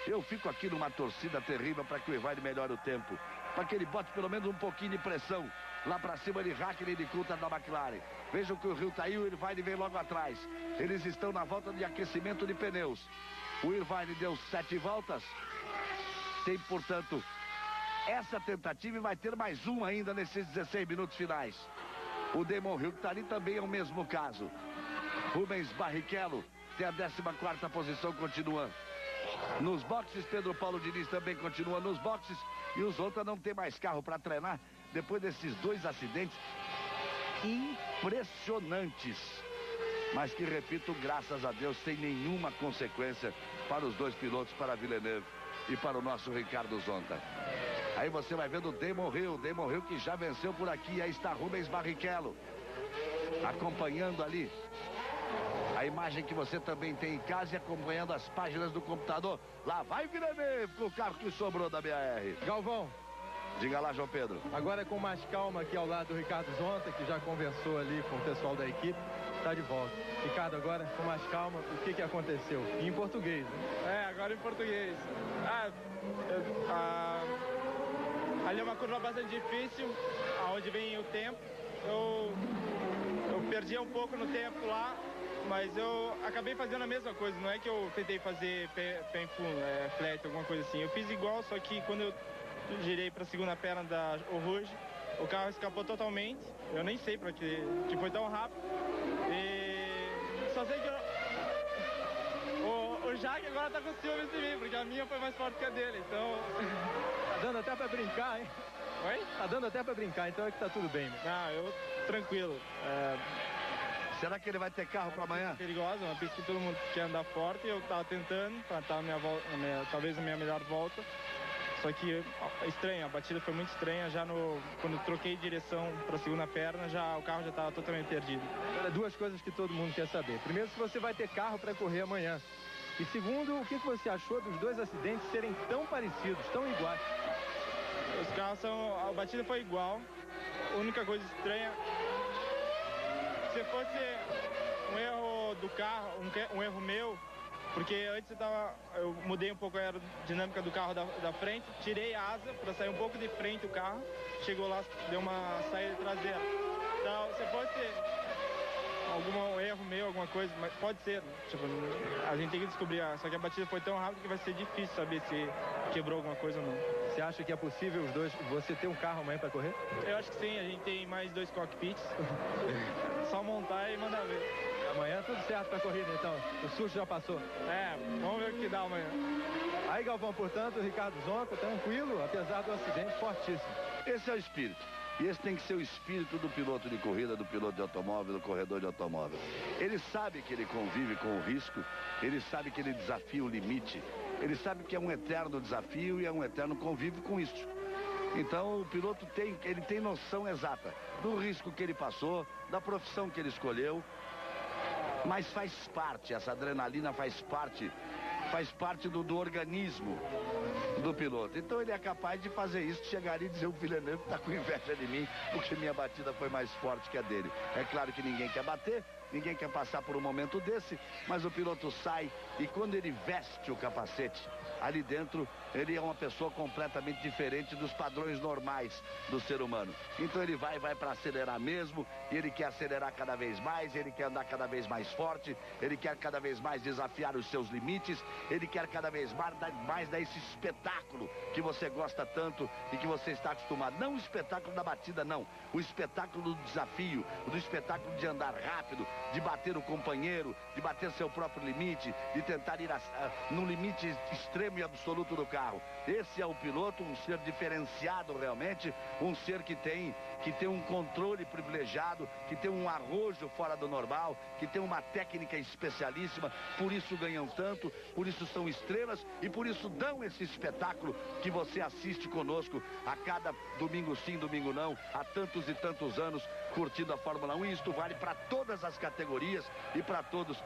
[SPEAKER 1] Eu fico aqui numa torcida terrível para que o Irvine melhore o tempo, para que ele bote pelo menos um pouquinho de pressão lá para cima de Hackney e de Coulthard da McLaren. Vejam que o Hill tá aí, o Irvine vem logo atrás. Eles estão na volta de aquecimento de pneus. O Irvine deu 7 voltas. Tem, portanto, essa tentativa e vai ter mais uma ainda nesses 16 minutos finais. O Damon Hill que está ali também é o mesmo caso. Rubens Barrichello tem a 14ª posição, continua nos boxes. Pedro Paulo Diniz também continua nos boxes. E os outros não tem mais carro para treinar depois desses 2 acidentes impressionantes. Mas que, repito, graças a Deus, sem nenhuma consequência para os 2 pilotos, para Villeneuve e para o nosso Ricardo Zonta. Aí você vai vendo o Damon Hill que já venceu por aqui. Aí está Rubens Barrichello acompanhando ali A imagem que você também tem em casa e acompanhando as páginas do computador. Lá vai Villeneuve com o carro que sobrou da BR.
[SPEAKER 3] Galvão.
[SPEAKER 1] Diga lá, João Pedro.
[SPEAKER 3] Agora com mais calma aqui ao lado do Ricardo Zonta, que já conversou ali com o pessoal da equipe. Está de volta. Ricardo, agora com mais calma, o que aconteceu? E em português, né?
[SPEAKER 4] Agora em português. Ali é uma curva bastante difícil, aonde vem o tempo. Eu perdi um pouco no tempo lá, mas eu acabei fazendo a mesma coisa. Não é que eu tentei fazer pé em fundo, flat, alguma coisa assim. Eu fiz igual, só que quando eu girei para a segunda perna da Rouge, o carro escapou totalmente. Eu nem sei para que foi tão rápido. E só sei que o Jaque agora tá com ciúmes de mim, porque a minha foi mais forte que a dele, então...
[SPEAKER 3] Tá dando até pra brincar, hein?
[SPEAKER 4] Oi?
[SPEAKER 3] Tá dando até pra brincar, então é que tá tudo bem, né?
[SPEAKER 4] Não, eu tranquilo.
[SPEAKER 1] Será que ele vai ter carro para amanhã?
[SPEAKER 4] É perigosa, uma pista que todo mundo quer andar forte, eu tava tentando para estar talvez a minha melhor volta. Só que estranho, a batida foi muito estranha, quando eu troquei de direção para a segunda perna, o carro já estava totalmente perdido.
[SPEAKER 3] Olha, duas coisas que todo mundo quer saber. Primeiro, se você vai ter carro para correr amanhã. E segundo, o que você achou dos dois acidentes serem tão parecidos, tão iguais?
[SPEAKER 4] Os carros a batida foi igual, a única coisa estranha, se fosse um erro do carro, um erro meu, porque antes eu mudei um pouco a aerodinâmica do carro da frente, tirei a asa para sair um pouco de frente o carro, chegou lá, deu uma saída traseira. Então, se fosse algum erro meu, alguma coisa, mas pode ser, tipo, a gente tem que descobrir, só que a batida foi tão rápida que vai ser difícil saber se quebrou alguma coisa ou não.
[SPEAKER 3] Você acha que é possível você ter um carro amanhã para correr?
[SPEAKER 4] Eu acho que sim, a gente tem mais 2 cockpits, só montar e mandar ver.
[SPEAKER 3] Amanhã tudo certo para a corrida, então. O susto já passou.
[SPEAKER 4] Vamos ver o que dá amanhã.
[SPEAKER 3] Aí, Galvão, portanto, o Ricardo Zonta, tranquilo, apesar do acidente fortíssimo.
[SPEAKER 1] Esse é o espírito. E esse tem que ser o espírito do piloto de corrida, do piloto de automóvel, do corredor de automóvel. Ele sabe que ele convive com o risco, ele sabe que ele desafia o limite, ele sabe que é um eterno desafio e é um eterno convívio com isso. Então o piloto tem noção exata do risco que ele passou, da profissão que ele escolheu, mas faz parte, essa adrenalina faz parte do organismo do piloto. Então ele é capaz de fazer isso, chegar ali e dizer: o Villeneuve está com inveja de mim, porque minha batida foi mais forte que a dele. É claro que ninguém quer bater, ninguém quer passar por um momento desse, mas o piloto sai e quando ele veste o capacete, ali dentro, ele é uma pessoa completamente diferente dos padrões normais do ser humano. Então ele vai para acelerar mesmo, e ele quer acelerar cada vez mais, ele quer andar cada vez mais forte, ele quer cada vez mais desafiar os seus limites, ele quer cada vez mais dar esse espetáculo que você gosta tanto e que você está acostumado. Não o espetáculo da batida, não. O espetáculo do desafio, do espetáculo de andar rápido, de bater o companheiro, de bater seu próprio limite, de tentar ir no limite extremo e absoluto do carro. Esse é o piloto, um ser diferenciado realmente, um ser que tem um controle privilegiado, que tem um arrojo fora do normal, que tem uma técnica especialíssima, por isso ganham tanto, por isso são estrelas e por isso dão esse espetáculo que você assiste conosco a cada domingo sim, domingo não, há tantos e tantos anos curtindo a Fórmula 1, e isto vale para todas as categorias e para todos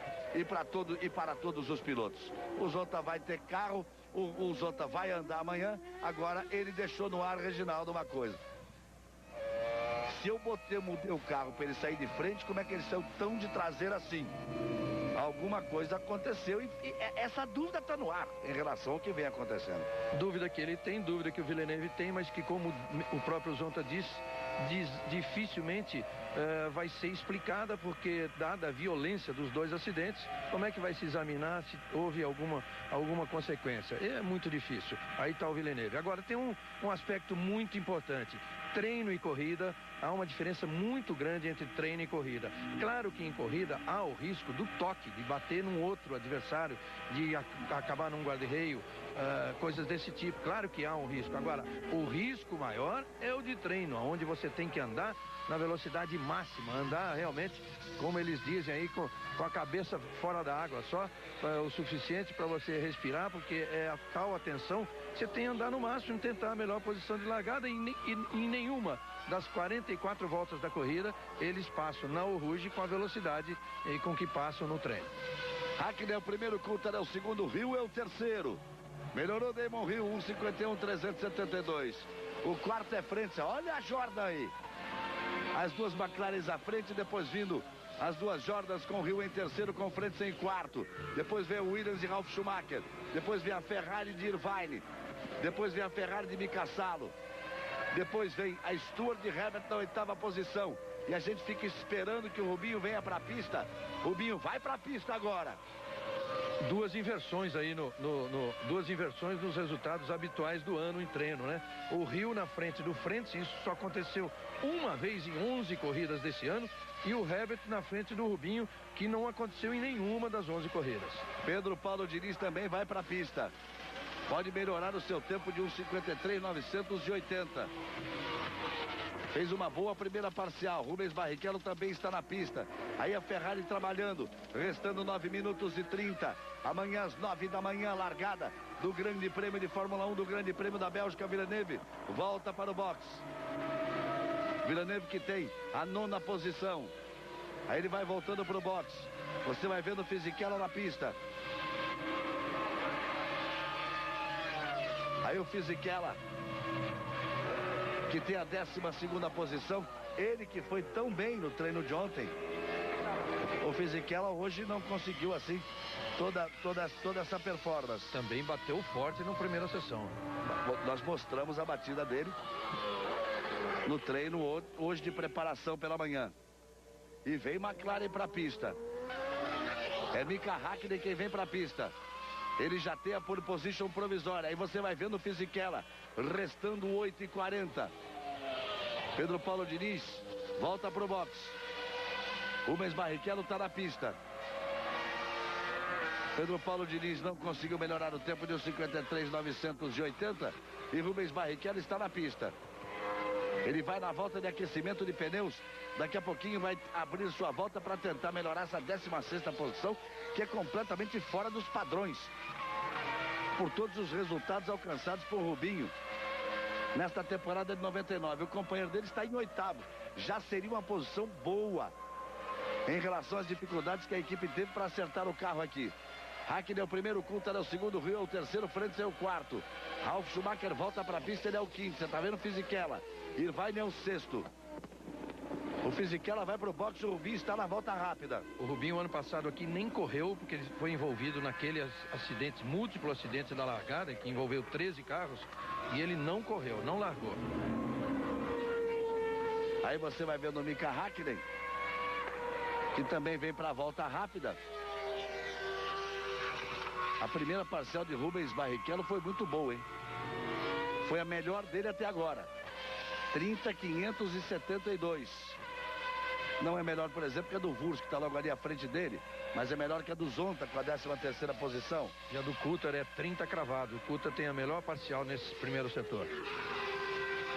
[SPEAKER 1] os pilotos. O Zonta vai ter carro, o Zonta vai andar amanhã. Agora ele deixou no ar, Reginaldo, uma coisa: se eu mudei o carro para ele sair de frente, como é que ele saiu tão de traseira assim? Alguma coisa aconteceu e essa dúvida está no ar em relação ao que vem acontecendo.
[SPEAKER 2] Dúvida que ele tem, dúvida que o Villeneuve tem, mas que, como o próprio Zonta disse, dificilmente vai ser explicada, porque dada a violência dos dois acidentes, como é que vai se examinar se houve alguma consequência? É muito difícil. Aí está o Villeneuve. Agora tem um aspecto muito importante: treino e corrida. Há uma diferença muito grande entre treino e corrida. Claro que em corrida há o risco do toque, de bater num outro adversário, de acabar num guarda-reio, coisas desse tipo. Claro que há um risco. Agora, o risco maior é o de treino, onde você tem que andar na velocidade máxima, andar realmente, como eles dizem aí, com a cabeça fora da água, só o suficiente para você respirar, porque é a tal atenção que você tem que andar no máximo, tentar a melhor posição de largada, e em nenhuma das 44 voltas da corrida, eles passam na Rouge com a velocidade com que passam no treino.
[SPEAKER 1] Hackney é o primeiro, Coulthard é o segundo, Hill é o terceiro. Melhorou Damon Hill, 1:51,372. O quarto é Frentzen, olha a Jordan aí. As duas McLarens à frente, depois vindo as duas Jordans com Hill em terceiro, com Frentzen em quarto. Depois vem o Williams e Ralf Schumacher. Depois vem a Ferrari de Irvine. Depois vem a Ferrari de Mika Salo. Depois vem a Stewart de Herbert na oitava posição. E a gente fica esperando que o Rubinho venha para a pista. Rubinho vai para a pista agora.
[SPEAKER 2] Duas inversões aí duas inversões nos resultados habituais do ano em treino, né? O Hill na frente do Frentzen, isso só aconteceu uma vez em 11 corridas desse ano, e o Herbert na frente do Rubinho, que não aconteceu em nenhuma das 11 corridas.
[SPEAKER 1] Pedro Paulo Diniz também vai para a pista. Pode melhorar o seu tempo de 1:53,980. Fez uma boa primeira parcial. Rubens Barrichello também está na pista. Aí a Ferrari trabalhando. Restando 9 minutos e 30. Amanhã às 9 da manhã, largada do Grande Prêmio de Fórmula 1, do Grande Prêmio da Bélgica. Villeneuve volta para o box. Villeneuve que tem a 9ª posição. Aí ele vai voltando para o box. Você vai vendo o Fisichella na pista. Aí o Fisichella, que tem a 12ª posição, ele que foi tão bem no treino de ontem. O Fisichella hoje não conseguiu assim toda essa performance.
[SPEAKER 2] Também bateu forte na primeira sessão.
[SPEAKER 1] Nós mostramos a batida dele no treino hoje de preparação pela manhã. E vem McLaren para a pista. É Mika Hakkinen quem vem para a pista. Ele já tem a pole position provisória. Aí você vai vendo o Fisichella, restando 8:40. Pedro Paulo Diniz volta para o box. Rubens Barrichello está na pista. Pedro Paulo Diniz não conseguiu melhorar o tempo de 1:53,980. E Rubens Barrichello está na pista. Ele vai na volta de aquecimento de pneus. Daqui a pouquinho vai abrir sua volta para tentar melhorar essa 16ª posição, que é completamente fora dos padrões, por todos os resultados alcançados por Rubinho nesta temporada de 99. O companheiro dele está em 8º. Já seria uma posição boa em relação às dificuldades que a equipe teve para acertar o carro aqui. Hakkinen é o primeiro, Coulthard é o segundo, Hill é o terceiro, Frentzen é o quarto. Ralf Schumacher volta para a pista, ele é o quinto. Você está vendo o Fisichella. Irvine é o sexto. O Fisichella vai para o boxe, o Rubinho está na volta rápida.
[SPEAKER 2] O Rubinho ano passado aqui nem correu, porque ele foi envolvido naquele acidente, múltiplo acidente da largada, que envolveu 13 carros, e ele não correu, não largou.
[SPEAKER 1] Aí você vai vendo o Mika Hakkinen, que também vem para a volta rápida. A primeira parcial de Rubens Barrichello foi muito boa, hein? Foi a melhor dele até agora. 30,572. Não é melhor, por exemplo, que a do Wurz, que está logo ali à frente dele, mas é melhor que a do Zonta, com a 13ª posição.
[SPEAKER 2] E a do Coulthard é 30 cravado. O Coulthard tem a melhor parcial nesse primeiro setor.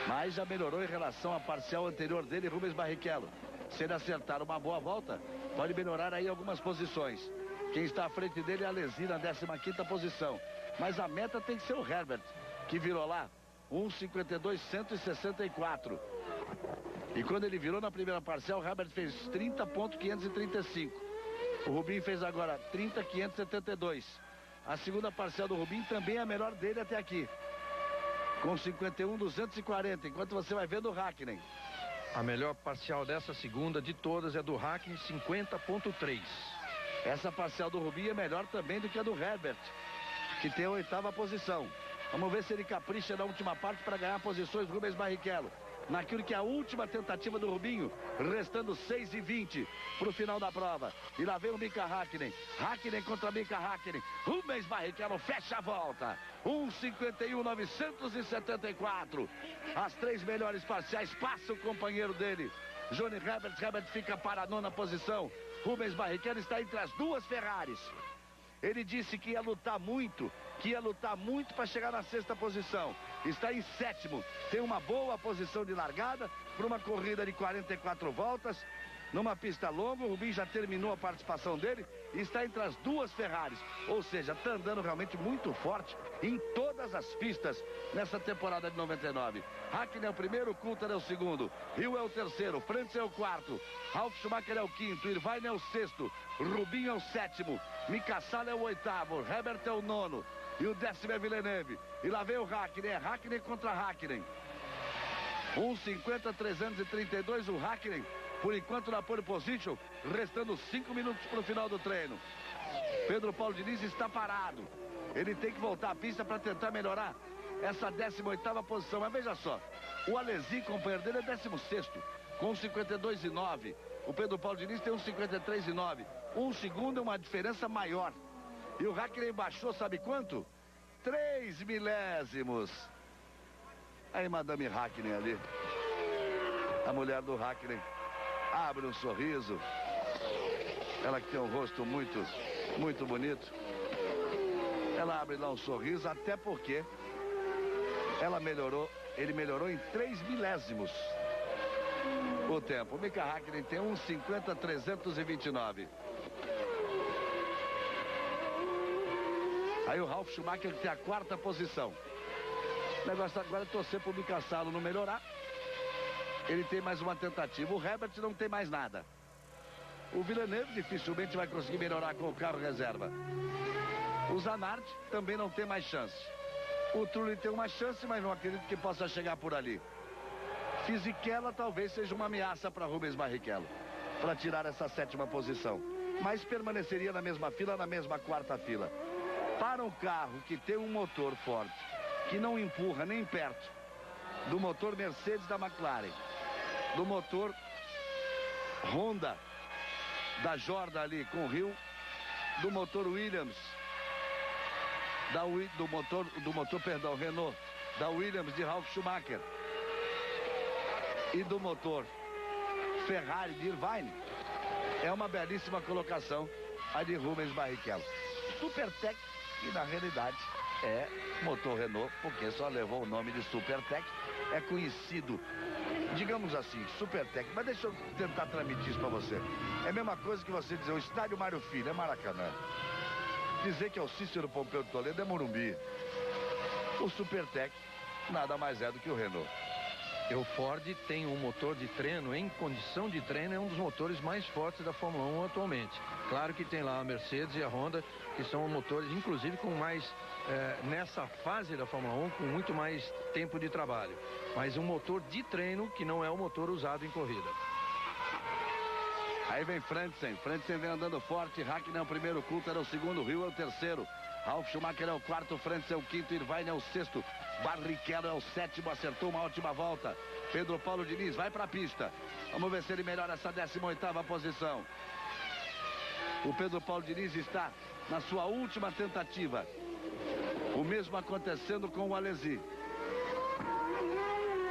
[SPEAKER 1] Mas já melhorou em relação à parcial anterior dele, Rubens Barrichello. Se ele acertar uma boa volta, pode melhorar aí algumas posições. Quem está à frente dele é a Alesi na 15ª posição. Mas a meta tem que ser o Herbert, que virou lá 1:52,164. E quando ele virou na primeira parcial, o Herbert fez 30,535. O Rubinho fez agora 30,572. A segunda parcial do Rubinho também é a melhor dele até aqui, com 51,240. Enquanto você vai vendo o Hakkinen.
[SPEAKER 2] A melhor parcial dessa segunda de todas é do Hakkinen, 50,3.
[SPEAKER 1] Essa parcial do Rubinho é melhor também do que a do Herbert, que tem a 8ª posição. Vamos ver se ele capricha na última parte para ganhar posições, Rubens Barrichello. Naquilo que é a última tentativa do Rubinho, restando 6:20 para o final da prova. E lá vem o Mika Hakkinen. Hakkinen contra Mika Hakkinen. Rubens Barrichello fecha a volta. 1:51,974. As 3 melhores parciais, passa o companheiro dele, Johnny Herbert. Herbert fica para a 9ª posição. Rubens Barrichello está entre as 2 Ferraris. Ele disse que ia lutar muito para chegar na 6ª posição. Está em 7º, tem uma boa posição de largada para uma corrida de 44 voltas. Numa pista longa, o Rubinho já terminou a participação dele e está entre as 2 Ferraris. Ou seja, está andando realmente muito forte em todas as pistas nessa temporada de 99. Hakkinen é o primeiro, Coulthard é o segundo, Hill é o terceiro, Frentzen é o quarto, Ralf Schumacher é o quinto, Irvine é o sexto, Rubinho é o sétimo, Mika Salo é o oitavo, Herbert é o nono e o 10º é Villeneuve. E lá vem o Hakkinen, é Hakkinen contra Hakkinen. 1:50.332 o Hakkinen. Por enquanto na pole position, restando 5 minutos para o final do treino. Pedro Paulo Diniz está parado. Ele tem que voltar à pista para tentar melhorar essa 18ª posição. Mas veja só, o Alesi, companheiro dele, é 16º, com 52,9. O Pedro Paulo Diniz tem 53,9. 1 segundo é uma diferença maior. E o Hakkinen baixou, sabe quanto? 3 milésimos. Aí, Madame Hakkinen ali. A mulher do Hakkinen abre um sorriso. Ela que tem um rosto muito bonito. Ela abre lá um sorriso, até porque ele melhorou em 3 milésimos o tempo. O Mika Hakkinen tem 1:50.329. Aí o Ralf Schumacher tem a 4ª posição. O negócio agora é torcer pro Mika Salo não melhorar. Ele tem mais uma tentativa. O Herbert não tem mais nada. O Villeneuve dificilmente vai conseguir melhorar com o carro reserva. O Zanardi também não tem mais chance. O Trulli tem uma chance, mas não acredito que possa chegar por ali. Fisichella talvez seja uma ameaça para Rubens Barrichello, para tirar essa 7ª posição. Mas permaneceria na mesma fila, na mesma 4ª fila. Para um carro que tem um motor forte, que não empurra nem perto do motor Mercedes da McLaren, do motor Honda da Jordan ali com o Hill, do motor Williams, do motor Renault da Williams de Ralf Schumacher e do motor Ferrari de Irvine. É uma belíssima colocação a de Rubens Barrichello. Supertech, que na realidade é motor Renault, porque só levou o nome de Supertech. É conhecido, digamos assim, Supertech. Mas deixa eu tentar transmitir isso pra você. É a mesma coisa que você dizer, o estádio Mário Filho é Maracanã. Dizer que é o Cícero Pompeu de Toledo é Morumbi. O Supertech nada mais é do que o Renault.
[SPEAKER 2] E o Ford tem um motor de treino, em condição de treino, é um dos motores mais fortes da Fórmula 1 atualmente. Claro que tem lá a Mercedes e a Honda, que são motores, inclusive, com mais, nessa fase da Fórmula 1, com muito mais tempo de trabalho. Mas um motor de treino que não é o motor usado em corrida.
[SPEAKER 1] Aí vem Frentzen vem andando forte, Hakkinen é o primeiro, Coulthard é o segundo, Hill é o terceiro, Ralf Schumacher é o quarto, Frentzen é o quinto, Irvine é o sexto, Barrichello é o sétimo, acertou uma ótima volta. Pedro Paulo Diniz vai para a pista. Vamos ver se ele melhora essa 18ª posição. O Pedro Paulo Diniz está na sua última tentativa. O mesmo acontecendo com o Alesi.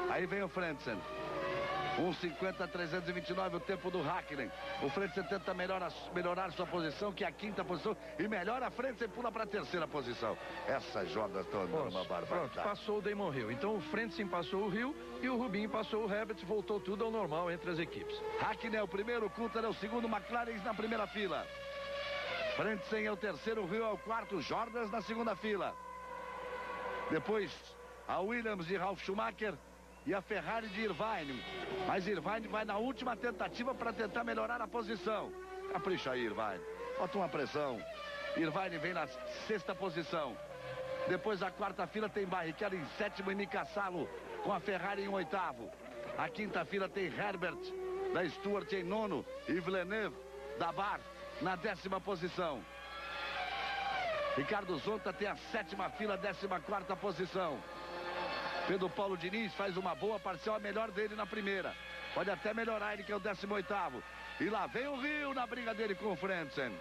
[SPEAKER 1] Aí vem o Frentzen. 1:50.329 o tempo do Hakkinen. O Frentzen tenta melhorar sua posição, que é a 5ª posição, e melhora a Frentzen, pula para a 3ª posição. Essas jogas estão andando uma barbaridade.
[SPEAKER 2] Pronto, passou o Damon Hill. Então o Frentzen passou o Hill e o Rubinho passou o Herbert, voltou tudo ao normal entre as equipes.
[SPEAKER 1] Hakkinen é o primeiro, Coulthard é o segundo, McLaren na primeira fila. Frentzen é o terceiro, Hill é o quarto, Jordans na segunda fila. Depois a Williams de Ralf Schumacher e a Ferrari de Irvine. Mas Irvine vai na última tentativa para tentar melhorar a posição. Capricha aí, Irvine. Bota uma pressão. Irvine vem na 6ª posição. Depois a 4ª fila tem Barrichello em 7º e Mika Salo com a Ferrari em 8º. A 5ª fila tem Herbert da Stewart em 9º e Villeneuve da Bar na 10ª posição. Ricardo Zonta tem a 7ª fila, 14ª posição. Pedro Paulo Diniz faz uma boa parcial, a melhor dele na primeira. Pode até melhorar ele, que é o 18º. E lá vem o Hill na briga dele com o Frentzen.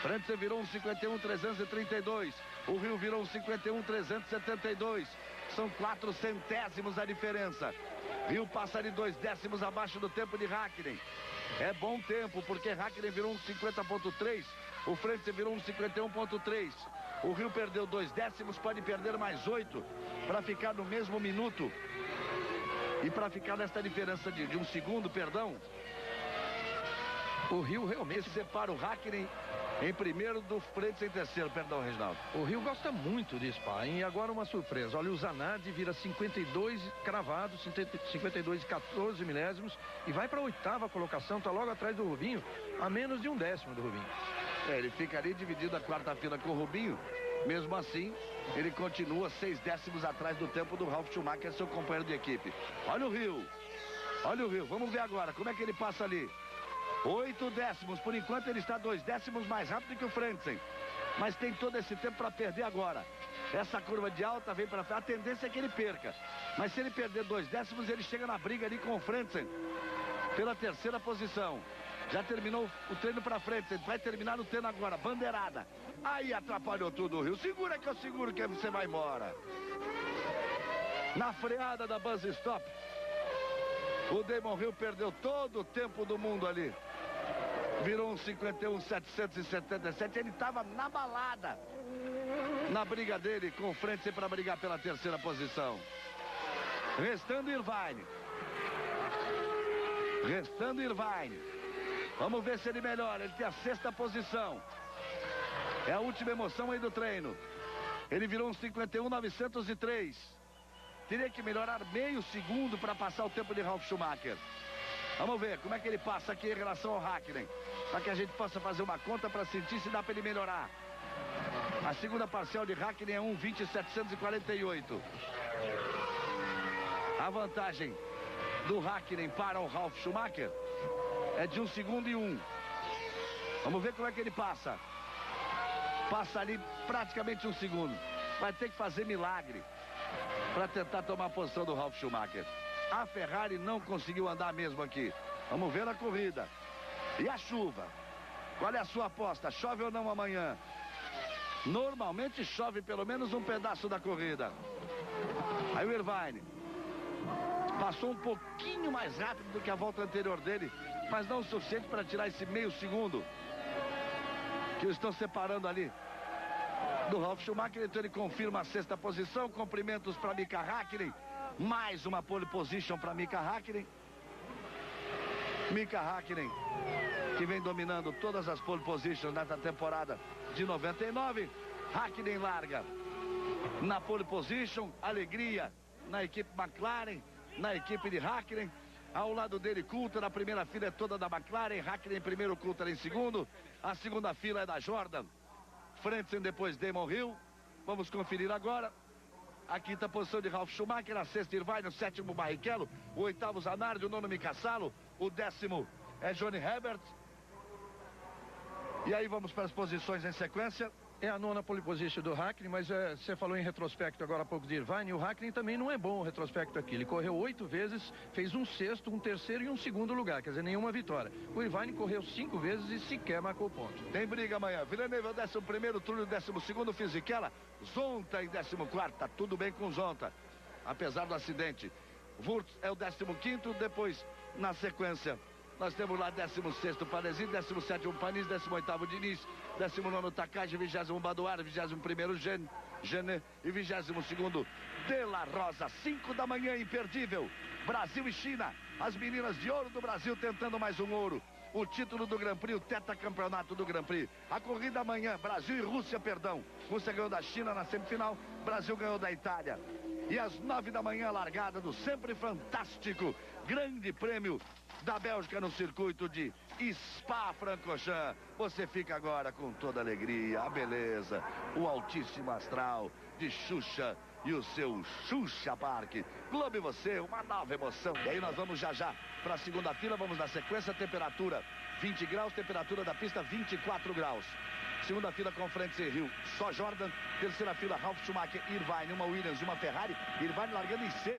[SPEAKER 1] Frentzen virou 1:51.332. O Hill virou 1:51.372. São 4 centésimos a diferença. Hill passa de 2 décimos abaixo do tempo de Hakkinen. É bom tempo, porque Hakkinen virou 1:50.3 O Frentzen virou 1,51,3. O Rio perdeu 2 décimos, pode perder mais 8 para ficar no mesmo minuto. E para ficar nesta diferença de 1 segundo, perdão.
[SPEAKER 2] O Rio realmente
[SPEAKER 1] separa o Hakkinen em primeiro, do Frentzen em terceiro. Perdão, Reginaldo.
[SPEAKER 2] O Rio gosta muito de Spa, hein? E agora uma surpresa. Olha, o Zanardi vira 52 cravados, 52 e 14 milésimos e vai para a 8ª colocação, tá logo atrás do Rubinho, a menos de 1 décimo do Rubinho.
[SPEAKER 1] Ele fica ali dividido a 4ª fila com o Rubinho. Mesmo assim, ele continua 6 décimos atrás do tempo do Ralf Schumacher, seu companheiro de equipe. Olha o Rio. Olha o Rio. Vamos ver agora como é que ele passa ali. 8 décimos. Por enquanto ele está 2 décimos mais rápido que o Frentzen. Mas tem todo esse tempo para perder agora. Essa curva de alta vem para frente. A tendência é que ele perca. Mas se ele perder 2 décimos, ele chega na briga ali com o Frentzen pela 3ª posição. Já terminou o treino para frente. Vai terminar o treino agora. Bandeirada. Aí atrapalhou tudo o Rio. Segura que eu seguro que você vai embora. Na freada da Buzz Stop, o Damon Hill perdeu todo o tempo do mundo ali. Virou um 51,777. Ele estava na balada. Na briga dele com o Frentzen para brigar pela 3ª posição. Restando Irvine. Vamos ver se ele melhora. Ele tem a 6ª posição. É a última emoção aí do treino. Ele virou um 51,903. Teria que melhorar meio segundo para passar o tempo de Ralf Schumacher. Vamos ver como é que ele passa aqui em relação ao Hakkinen. Para que a gente possa fazer uma conta para sentir se dá para ele melhorar. A segunda parcial de Hakkinen é 1,20,748. A vantagem do Hakkinen para o Ralf Schumacher é de 1 segundo e 1. Vamos ver como é que ele passa. Passa ali praticamente 1 segundo. Vai ter que fazer milagre para tentar tomar a posição do Ralf Schumacher. A Ferrari não conseguiu andar mesmo aqui. Vamos ver a corrida. E a chuva? Qual é a sua aposta? Chove ou não amanhã? Normalmente chove pelo menos um pedaço da corrida. Aí o Irvine passou um pouquinho mais rápido do que a volta anterior dele, mas não o suficiente para tirar esse meio segundo que estão separando ali do Ralf Schumacher. Então ele confirma a 6ª posição. Cumprimentos para Mika Hakkinen. Mais uma pole position para Mika Hakkinen. Mika Hakkinen, que vem dominando todas as pole positions nessa temporada de 99. Hakkinen larga na pole position. Alegria na equipe McLaren, na equipe de Hakkinen. Ao lado dele, Coulter. A primeira fila é toda da McLaren. Hakkinen em primeiro, Coulter em segundo. A segunda fila é da Jordan. Frentzen, depois Damon Hill. Vamos conferir agora. A 5ª posição de Ralf Schumacher. A 6ª Irvine. O 7º Barrichello. O 8º Zanardi. O 9º Mika Salo. O 10º é Johnny Herbert. E aí vamos para as posições em sequência.
[SPEAKER 2] É a 9ª pole position do Hakkinen, mas você falou em retrospecto agora há pouco de Irvine, e o Hakkinen também não é bom o retrospecto aqui. Ele correu 8 vezes, fez um 6º, um 3º e um 2º lugar, quer dizer, nenhuma vitória. O Irvine correu 5 vezes e sequer marcou ponto.
[SPEAKER 1] Tem briga amanhã. Villeneuve é o 11º, Trulli 12º, Fisichella, Zonta em 14º. Tá tudo bem com Zonta, apesar do acidente. Wurz é o 15º, depois, na sequência, nós temos lá 16º Panesin, 17º Panis, 18º Diniz, 19º Takagi, 20º Badoar, 21º Gené e 22º De La Rosa. 5 da manhã, imperdível. Brasil e China, as meninas de ouro do Brasil tentando mais um ouro. O título do Grand Prix, o tetracampeonato do Grand Prix. A corrida amanhã, Brasil e Rússia, perdão. Rússia ganhou da China na semifinal, Brasil ganhou da Itália. E às 9 da manhã, a largada do sempre fantástico Grande Prêmio da Bélgica no circuito de Spa-Francorchamps. Você fica agora com toda a alegria, a beleza, o altíssimo astral de Xuxa e o seu Xuxa Park. Globo e você, uma nova emoção. E aí nós vamos já para a segunda fila, vamos na sequência, temperatura 20 graus, temperatura da pista 24 graus. Segunda fila com Frentzen Hill, só Jordan. Terceira fila, Ralf Schumacher, Irvine, uma Williams, uma Ferrari. Irvine largando em C.